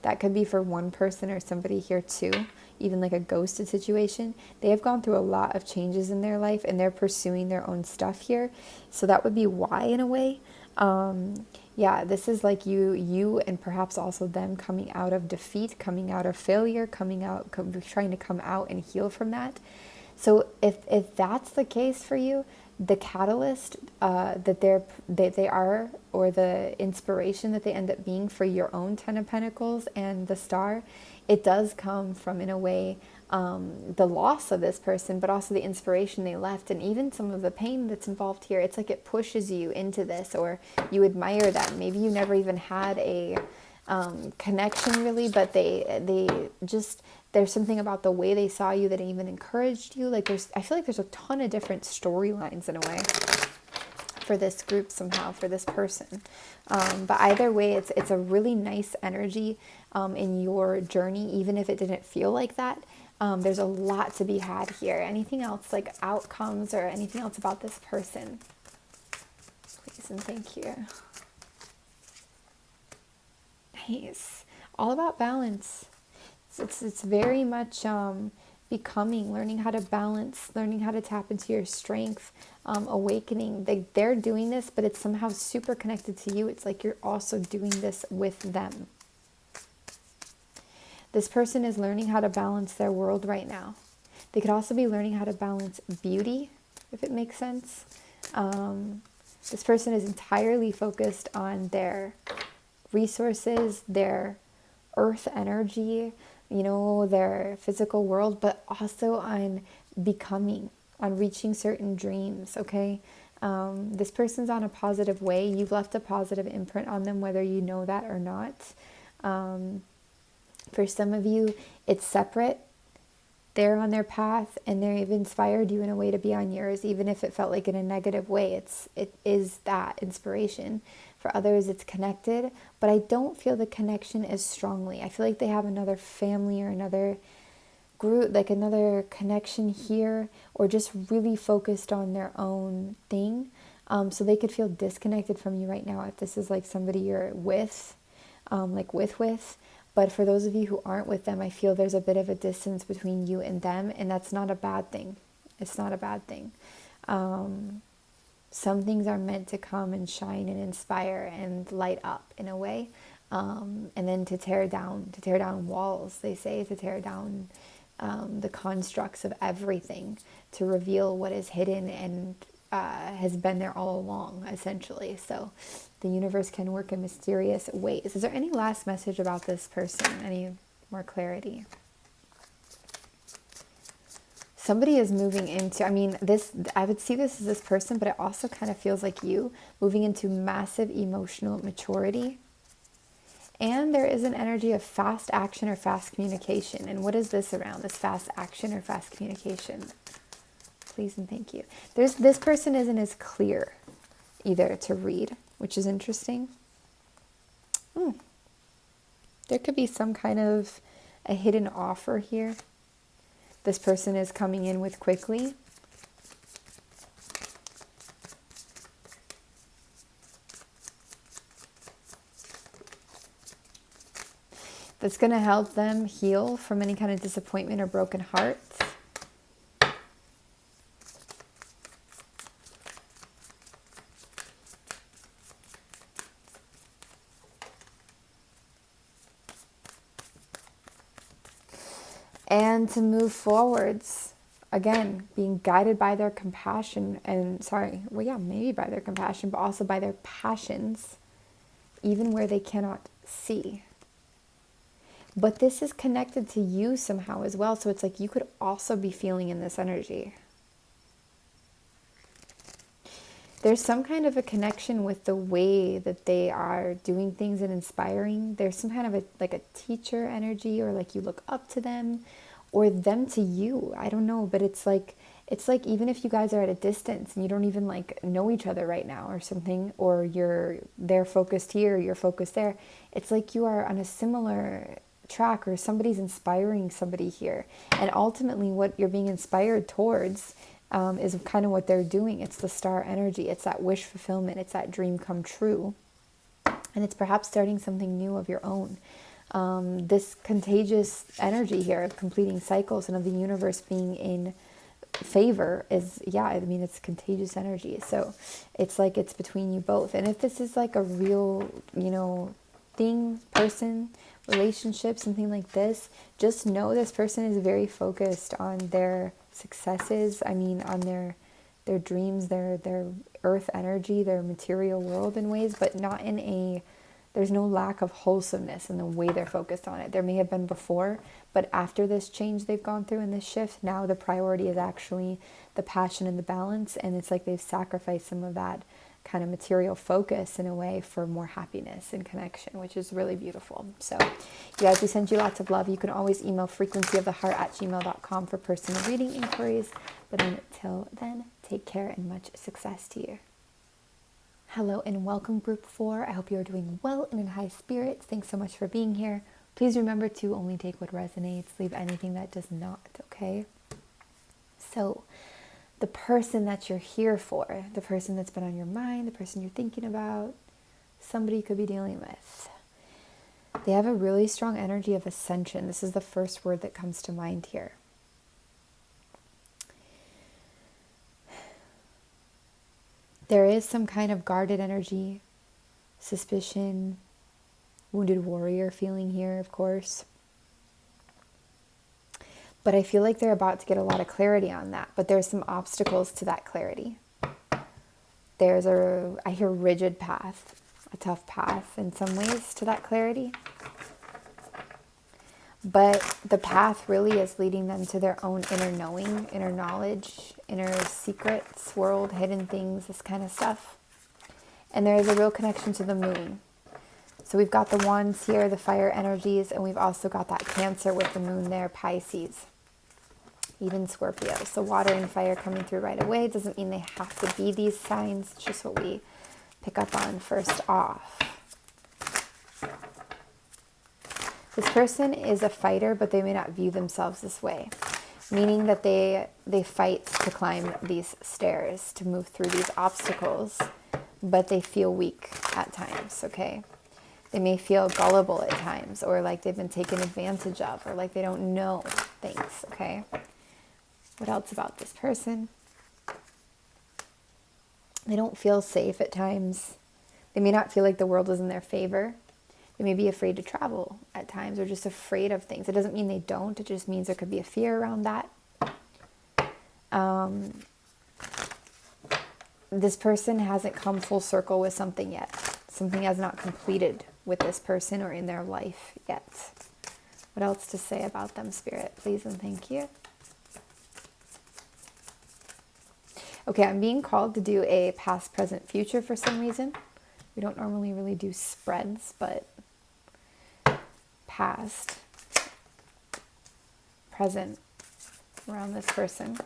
That could be for one person or somebody here too, even like a ghosted situation. They have gone through a lot of changes in their life and they're pursuing their own stuff here. So that would be why in a way. Yeah, this is like you and perhaps also them coming out of defeat, coming out of failure, trying to come out and heal from that. So if that's the case for you, the catalyst that they are, or the inspiration that they end up being for your own 10 of Pentacles and the Star, it does come from, in a way, the loss of this person, but also the inspiration they left, and even some of the pain that's involved here. It's like it pushes you into this, or you admire them. Maybe you never even had a connection really, but they just, there's something about the way they saw you that even encouraged you. Like I feel like there's a ton of different storylines in a way for this group somehow, for this person. But either way, it's a really nice energy in your journey, even if it didn't feel like that. There's a lot to be had here. Anything else, like outcomes or anything else about this person? Please and thank you. Nice. All about balance. It's very much becoming, learning how to balance, learning how to tap into your strength, awakening. They're doing this, but it's somehow super connected to you. It's like you're also doing this with them. This person is learning how to balance their world right now. They could also be learning how to balance beauty if it makes sense. This person is entirely focused on their resources, their earth energy, their physical world, but also on becoming, on reaching certain dreams, okay? This person's on a positive way. You've left a positive imprint on them, whether you know that or not. For some of you, it's separate. They're on their path and they've inspired you in a way to be on yours, even if it felt like in a negative way. It is that inspiration. For others, it's connected, but I don't feel the connection as strongly. I feel like they have another family or another group, like another connection here, or just really focused on their own thing. So they could feel disconnected from you right now if this is like somebody you're with, with. But for those of you who aren't with them, I feel there's a bit of a distance between you and them, and that's not a bad thing. It's not a bad thing. Some things are meant to come and shine and inspire and light up in a way, and then to tear down walls, they say, to tear down the constructs of everything, to reveal what is hidden and has been there all along, essentially. So the universe can work in mysterious ways. Is there any last message about this person? Any more clarity? Somebody is moving into, I would see this as this person, but it also kind of feels like you moving into massive emotional maturity. And there is an energy of fast action or fast communication. And what is this around, this fast action or fast communication? Please and thank you. This person isn't as clear either to read, which is interesting. There could be some kind of a hidden offer here this person is coming in with quickly. That's going to help them heal from any kind of disappointment or broken hearts. And to move forwards, again, being guided by their compassion maybe by their compassion, but also by their passions, even where they cannot see. But this is connected to you somehow as well. So it's like you could also be feeling in this energy. There's some kind of a connection with the way that they are doing things and inspiring. There's some kind of a teacher energy, or like you look up to them, or them to you. I don't know, but it's like even if you guys are at a distance and you don't even like know each other right now or something, or they're focused here, you're focused there. It's like you are on a similar track, or somebody's inspiring somebody here. And ultimately what you're being inspired towards is kind of what they're doing. It's the star energy. It's that wish fulfillment. It's that dream come true. And it's perhaps starting something new of your own. This contagious energy here of completing cycles and of the universe being in favor is, it's contagious energy. So it's like it's between you both. And if this is like a real, thing, person, relationship, something like this, just know this person is very focused on their successes, on their dreams, their earth energy, their material world in ways, but not there's no lack of wholesomeness in the way they're focused on it. There may have been before, but after this change they've gone through and this shift, now the priority is actually the passion and the balance, and it's like they've sacrificed some of that kind of material focus in a way for more happiness and connection, which is really beautiful. So you guys, we send you lots of love. You can always email frequencyoftheheart@gmail.com for personal reading inquiries. But until then, take care and much success to you. Hello and welcome, Group 4. I hope you are doing well and in high spirits. Thanks so much for being here. Please remember to only take what resonates. Leave anything that does not, okay? So the person that you're here for, the person that's been on your mind, the person you're thinking about, somebody you could be dealing with. They have a really strong energy of ascension. This is the first word that comes to mind here. There is some kind of guarded energy, suspicion, wounded warrior feeling here, of course. But I feel like they're about to get a lot of clarity on that. But there's some obstacles to that clarity. I hear rigid path, a tough path in some ways to that clarity. But the path really is leading them to their own inner knowing, inner knowledge, inner secrets, world, hidden things, this kind of stuff. And there is a real connection to the moon. So we've got the wands here, the fire energies, and we've also got that Cancer with the moon there, Pisces, even Scorpio. So water and fire coming through right away. Doesn't mean they have to be these signs. It's just what we pick up on first off. This person is a fighter, but they may not view themselves this way, meaning that they fight to climb these stairs, to move through these obstacles, but they feel weak at times, okay? They may feel gullible at times, or like they've been taken advantage of, or like they don't know things, okay? What else about this person? They don't feel safe at times. They may not feel like the world is in their favor. They may be afraid to travel at times, or just afraid of things. It doesn't mean they don't. It just means there could be a fear around that. This person hasn't come full circle with something yet. Something has not completed with this person or in their life yet. What else to say about them, Spirit? Please and thank you. Okay, I'm being called to do a past, present, future for some reason. We don't normally really do spreads, but past, present around this person.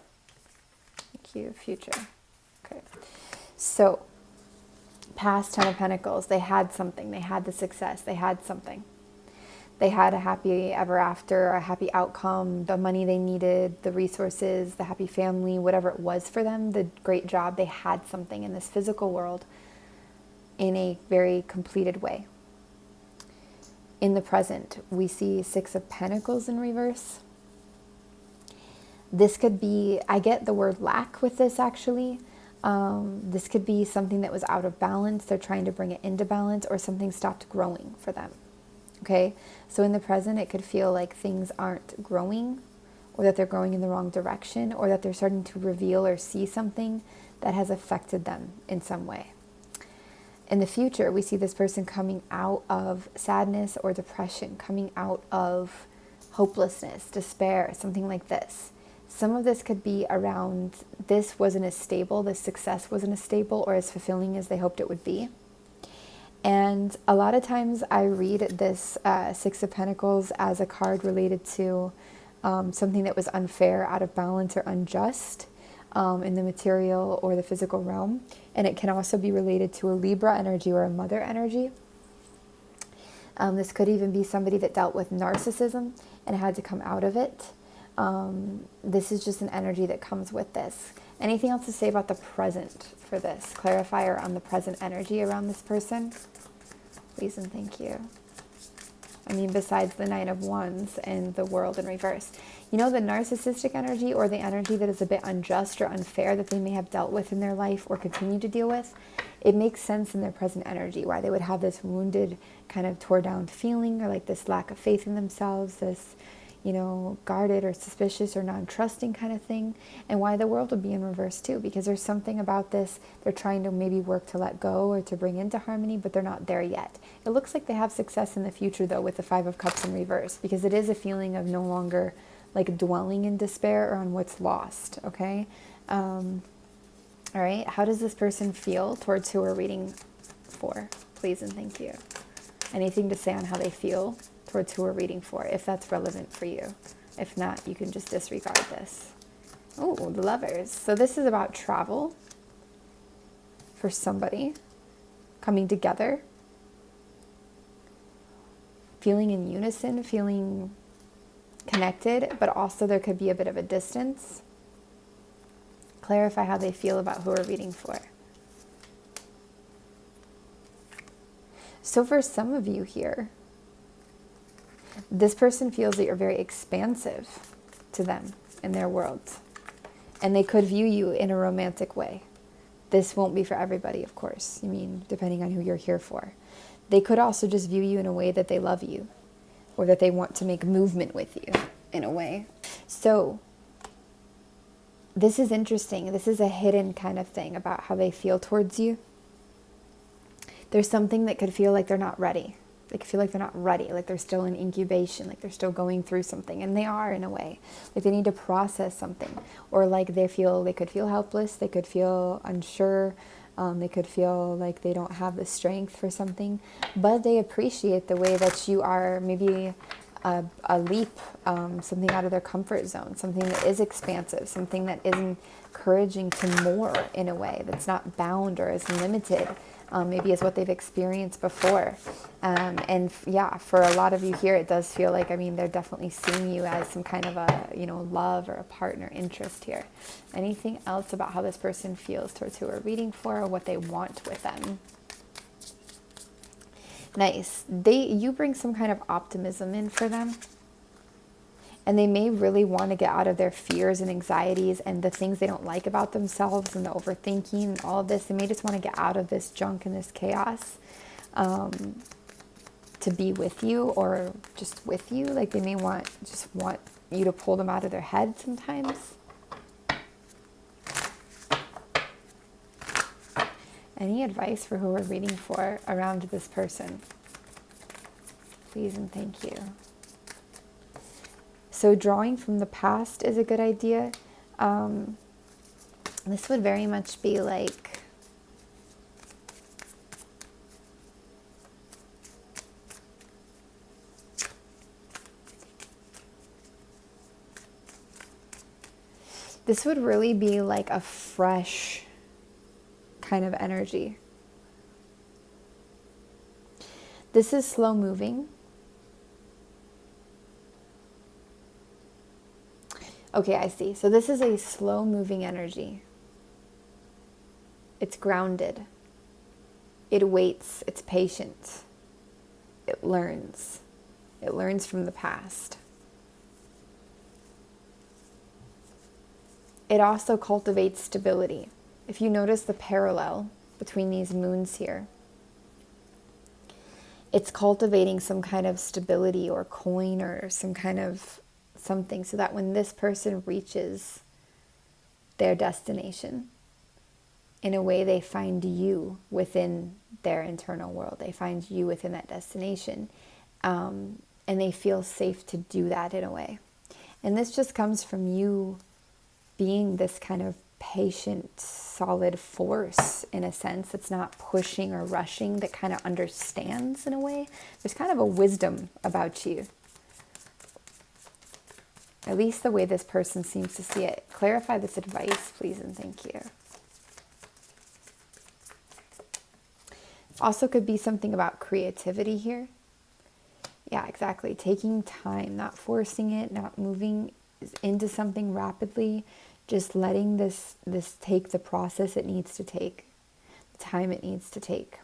Thank you, future. Okay. So, past, 10 of Pentacles, they had something. They had the success. They had something. They had a happy ever after, a happy outcome, the money they needed, the resources, the happy family, whatever it was for them, the great job. They had something in this physical world in a very completed way. In the present, we see 6 of Pentacles in reverse. This could be, I get the word lack with this actually. This could be something that was out of balance. They're trying to bring it into balance, or something stopped growing for them. Okay, so in the present, it could feel like things aren't growing, or that they're growing in the wrong direction, or that they're starting to reveal or see something that has affected them in some way. In the future, we see this person coming out of sadness or depression, coming out of hopelessness, despair, something like this. Some of this could be around this wasn't as stable, this success wasn't as stable or as fulfilling as they hoped it would be. And a lot of times I read this 6 of Pentacles as a card related to something that was unfair, out of balance, or unjust in the material or the physical realm. And it can also be related to a Libra energy or a mother energy. This could even be somebody that dealt with narcissism and had to come out of it. This is just an energy that comes with this. Anything else to say about the present for this? Clarifier on the present energy around this person? Please and thank you. I mean, besides the 9 of Wands and the World in reverse. You know, the narcissistic energy, or the energy that is a bit unjust or unfair that they may have dealt with in their life or continue to deal with, it makes sense in their present energy why they would have this wounded, kind of tore down feeling, or like this lack of faith in themselves, this, you know, guarded or suspicious or non-trusting kind of thing, and why the World would be in reverse too, because there's something about this they're trying to maybe work to let go or to bring into harmony, but they're not there yet. It looks like they have success in the future though with the 5 of Cups in reverse, because it is a feeling of no longer like dwelling in despair or on what's lost, okay? All right, how does this person feel towards who we're reading for? Please and thank you. Anything to say on how they feel towards who we're reading for, if that's relevant for you. If not, you can just disregard this. Oh, the Lovers. So this is about travel for somebody, coming together, feeling in unison, feeling connected, but also there could be a bit of a distance. Clarify how they feel about who we're reading for. So for some of you here, this person feels that you're very expansive to them in their world. And they could view you in a romantic way. This won't be for everybody, of course. I mean, depending on who you're here for. They could also just view you in a way that they love you, or that they want to make movement with you in a way. So this is interesting. This is a hidden kind of thing about how they feel towards you. There's something that could feel like they're not ready. They could feel like they're not ready, like they're still in incubation, like they're still going through something, and they are in a way. Like they need to process something, or like they could feel helpless, they could feel unsure, they could feel like they don't have the strength for something, but they appreciate the way that you are maybe a leap, something out of their comfort zone, something that is expansive, something that is encouraging to more in a way, that's not bound or is limited. Maybe is what they've experienced before. And yeah, for a lot of you here, it does feel like, I mean, they're definitely seeing you as some kind of a, love or a partner interest here. Anything else about how this person feels towards who we're reading for, or what they want with them? Nice. You bring some kind of optimism in for them. And they may really want to get out of their fears and anxieties and the things they don't like about themselves and the overthinking and all of this. They may just want to get out of this junk and this chaos to be with you, or just with you. Like they may want you to pull them out of their head sometimes. Any advice for who we're reading for around this person? Please and thank you. So drawing from the past is a good idea. This would very much be like, this would really be like a fresh kind of energy. This is slow moving. Okay, I see. So this is a slow moving energy. It's grounded. It waits. It's patient. It learns. It learns from the past. It also cultivates stability. If you notice the parallel between these moons here, it's cultivating some kind of stability or coin or some kind of something, so that when this person reaches their destination, in a way they find you within their internal world. They find you within that destination, and they feel safe to do that in a way. And this just comes from you being this kind of patient, solid force in a sense that's not pushing or rushing, that kind of understands in a way. There's kind of a wisdom about you. At least the way this person seems to see it. Clarify this advice, please, and thank you. Also could be something about creativity here. Yeah, exactly. Taking time, not forcing it, not moving into something rapidly, just letting this take the process it needs to take, the time it needs to take.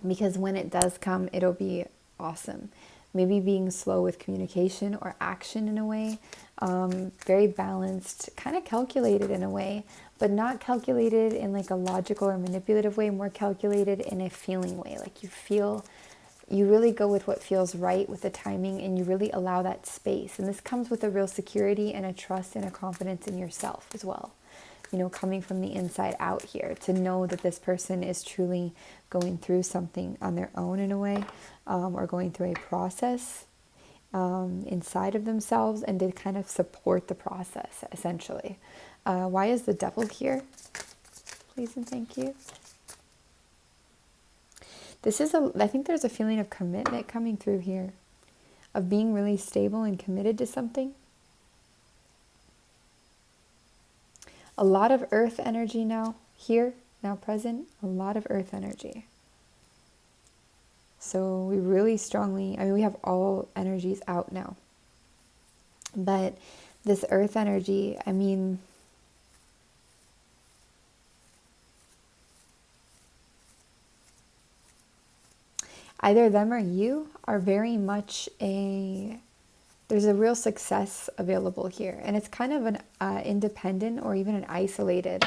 Because when it does come, it'll be awesome. Maybe being slow with communication or action in a way. Very balanced, kind of calculated in a way, but not calculated in like a logical or manipulative way, more calculated in a feeling way. Like you really go with what feels right with the timing, and you really allow that space. And this comes with a real security and a trust and a confidence in yourself as well. Coming from the inside out here, to know that this person is truly going through something on their own in a way, or going through a process inside of themselves, and to kind of support the process, essentially. Why is the devil here? Please and thank you. I think there's a feeling of commitment coming through here, of being really stable and committed to something. A lot of earth energy now present, a lot of earth energy. So we really strongly, we have all energies out now. But this earth energy, either them or you are very much there's a real success available here. And it's kind of an independent or even an isolated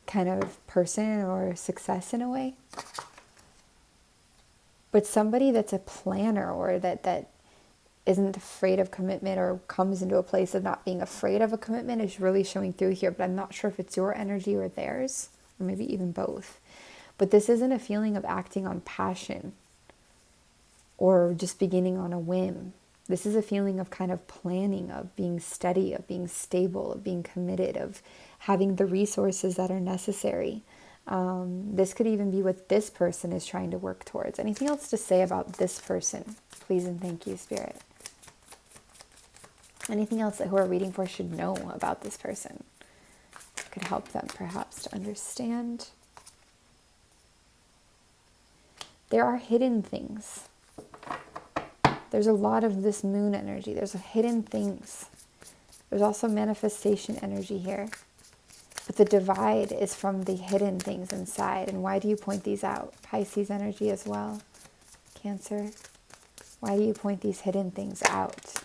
kind of person or success in a way. But somebody that's a planner, or that isn't afraid of commitment or comes into a place of not being afraid of a commitment is really showing through here. But I'm not sure if it's your energy or theirs, or maybe even both. But this isn't a feeling of acting on passion or just beginning on a whim. This is a feeling of kind of planning, of being steady, of being stable, of being committed, of having the resources that are necessary. This could even be what this person is trying to work towards. Anything else to say about this person? Please and thank you, Spirit. Anything else that who are reading for should know about this person? Could help them perhaps to understand. There are hidden things. There's a lot of this moon energy. There's hidden things. There's also manifestation energy here. But the divide is from the hidden things inside. And why do you point these out? Pisces energy as well. Cancer. Why do you point these hidden things out?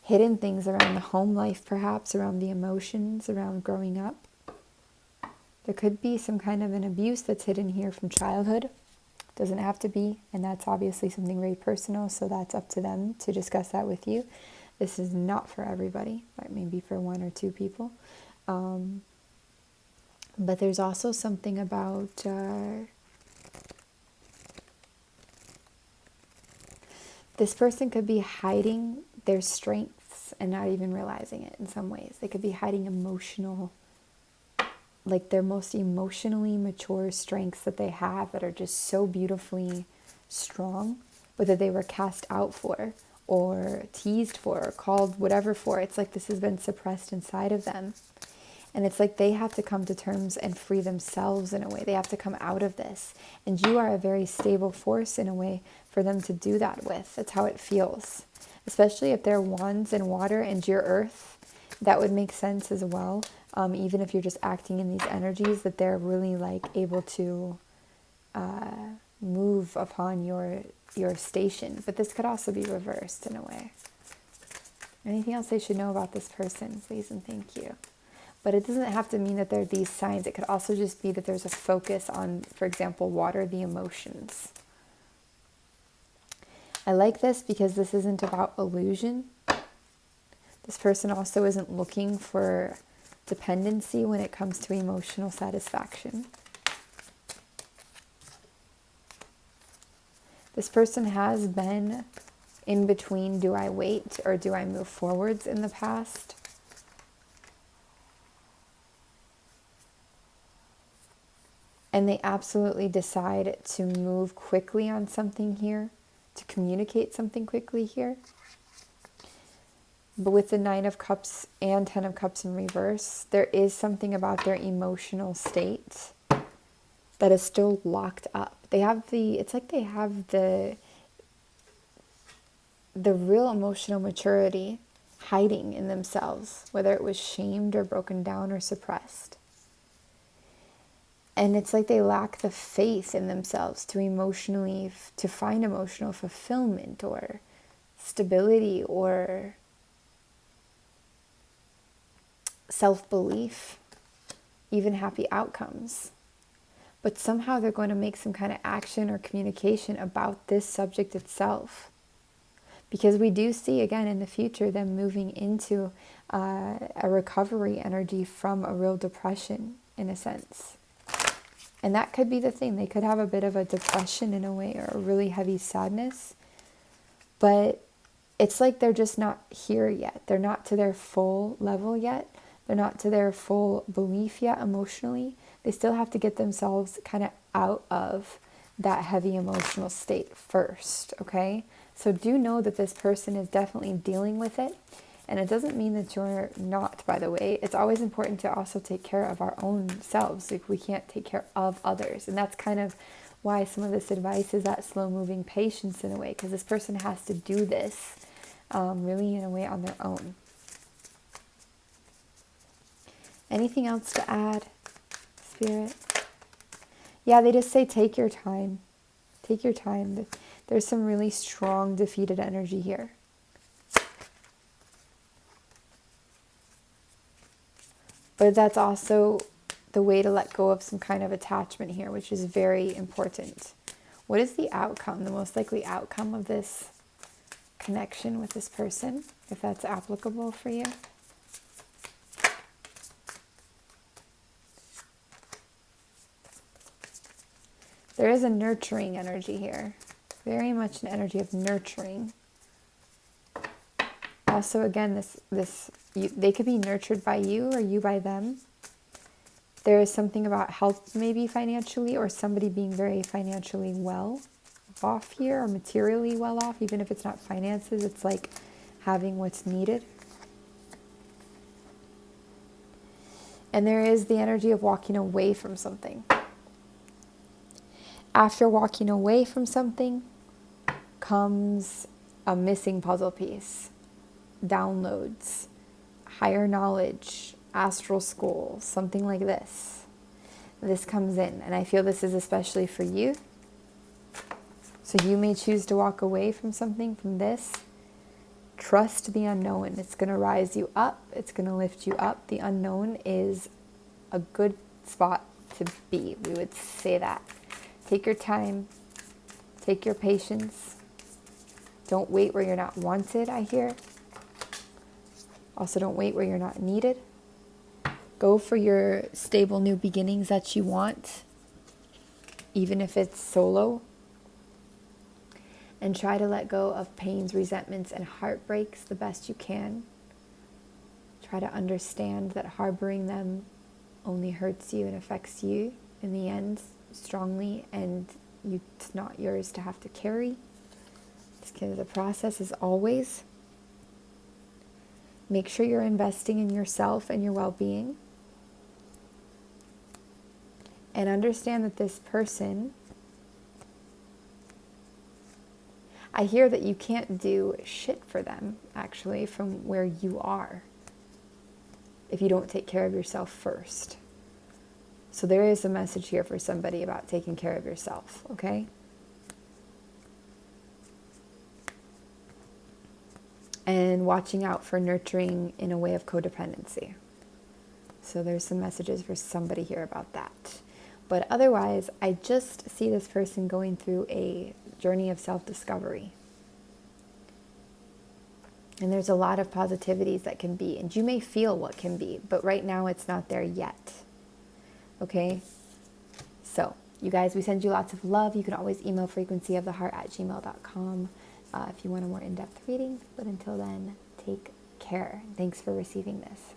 Hidden things around the home life, perhaps, around the emotions, around growing up. There could be some kind of an abuse that's hidden here from childhood. Doesn't have to be, and that's obviously something very personal, so that's up to them to discuss that with you. This is not for everybody, but maybe for one or two people. But there's also something about this person could be hiding their strengths and not even realizing it in some ways. They could be hiding emotional, like their most emotionally mature strengths that they have that are just so beautifully strong, but that they were cast out for or teased for or called whatever for. It's like this has been suppressed inside of them. And it's like they have to come to terms and free themselves in a way. They have to come out of this. And you are a very stable force in a way for them to do that with. That's how it feels. Especially if they're wands and water and you're earth. That would make sense as well. Even if you're just acting in these energies, that they're really like able to move upon your station. But this could also be reversed in a way. Anything else they should know about this person, please and thank you. But it doesn't have to mean that they're these signs. It could also just be that there's a focus on, for example, water, the emotions. I like this because this isn't about illusion. This person also isn't looking for dependency when it comes to emotional satisfaction. This person has been in between, do I wait or do I move forwards in the past? And they absolutely decide to move quickly on something here, to communicate something quickly here. But with the 9 of Cups and 10 of Cups in reverse, there is something about their emotional state that is still locked up. They have it's like they have the real emotional maturity hiding in themselves, whether it was shamed or broken down or suppressed. And it's like they lack the faith in themselves to find emotional fulfillment or stability or self-belief, even happy outcomes. But somehow they're going to make some kind of action or communication about this subject itself. Because we do see, again, in the future, them moving into a recovery energy from a real depression, in a sense. And that could be the thing. They could have a bit of a depression in a way, or a really heavy sadness. But it's like they're just not here yet. They're not to their full level yet. They're not to their full belief yet emotionally. They still have to get themselves kind of out of that heavy emotional state first, okay? So do know that this person is definitely dealing with it. And it doesn't mean that you're not, by the way. It's always important to also take care of our own selves. Like, we can't take care of others. And that's kind of why some of this advice is that slow-moving patience in a way. Because this person has to do this really in a way on their own. Anything else to add, Spirit? Yeah, they just say take your time. Take your time. There's some really strong defeated energy here. But that's also the way to let go of some kind of attachment here, which is very important. What is the outcome, the most likely outcome of this connection with this person, if that's applicable for you. There is a nurturing energy here. Very much an energy of nurturing. Also, again, they could be nurtured by you or you by them. There is something about help, maybe financially, or somebody being very financially well off here, or materially well off. Even if it's not finances, it's like having what's needed. And there is the energy of walking away from something. After walking away from something comes a missing puzzle piece, downloads, higher knowledge, astral school, something like this. This comes in, and I feel this is especially for you. So you may choose to walk away from something, from this. Trust the unknown. It's going to rise you up. It's going to lift you up. The unknown is a good spot to be. We would say that. Take your time. Take your patience. Don't wait where you're not wanted, I hear. Also, don't wait where you're not needed. Go for your stable new beginnings that you want, even if it's solo. And try to let go of pains, resentments, and heartbreaks the best you can. Try to understand that harboring them only hurts you and affects you in the end strongly, and it's not yours to have to carry. It's kind of the process as always. Make sure you're investing in yourself and your well-being. And understand that this person, I hear that you can't do shit for them, actually, from where you are, if you don't take care of yourself first. So there is a message here for somebody about taking care of yourself, okay? And watching out for nurturing in a way of codependency. So there's some messages for somebody here about that. But otherwise, I just see this person going through a journey of self-discovery. And there's a lot of positivities that can be. And you may feel what can be, but right now it's not there yet. Okay? So, you guys, we send you lots of love. You can always email frequencyoftheheart@gmail.com if you want a more in-depth reading. But until then, take care. Thanks for receiving this.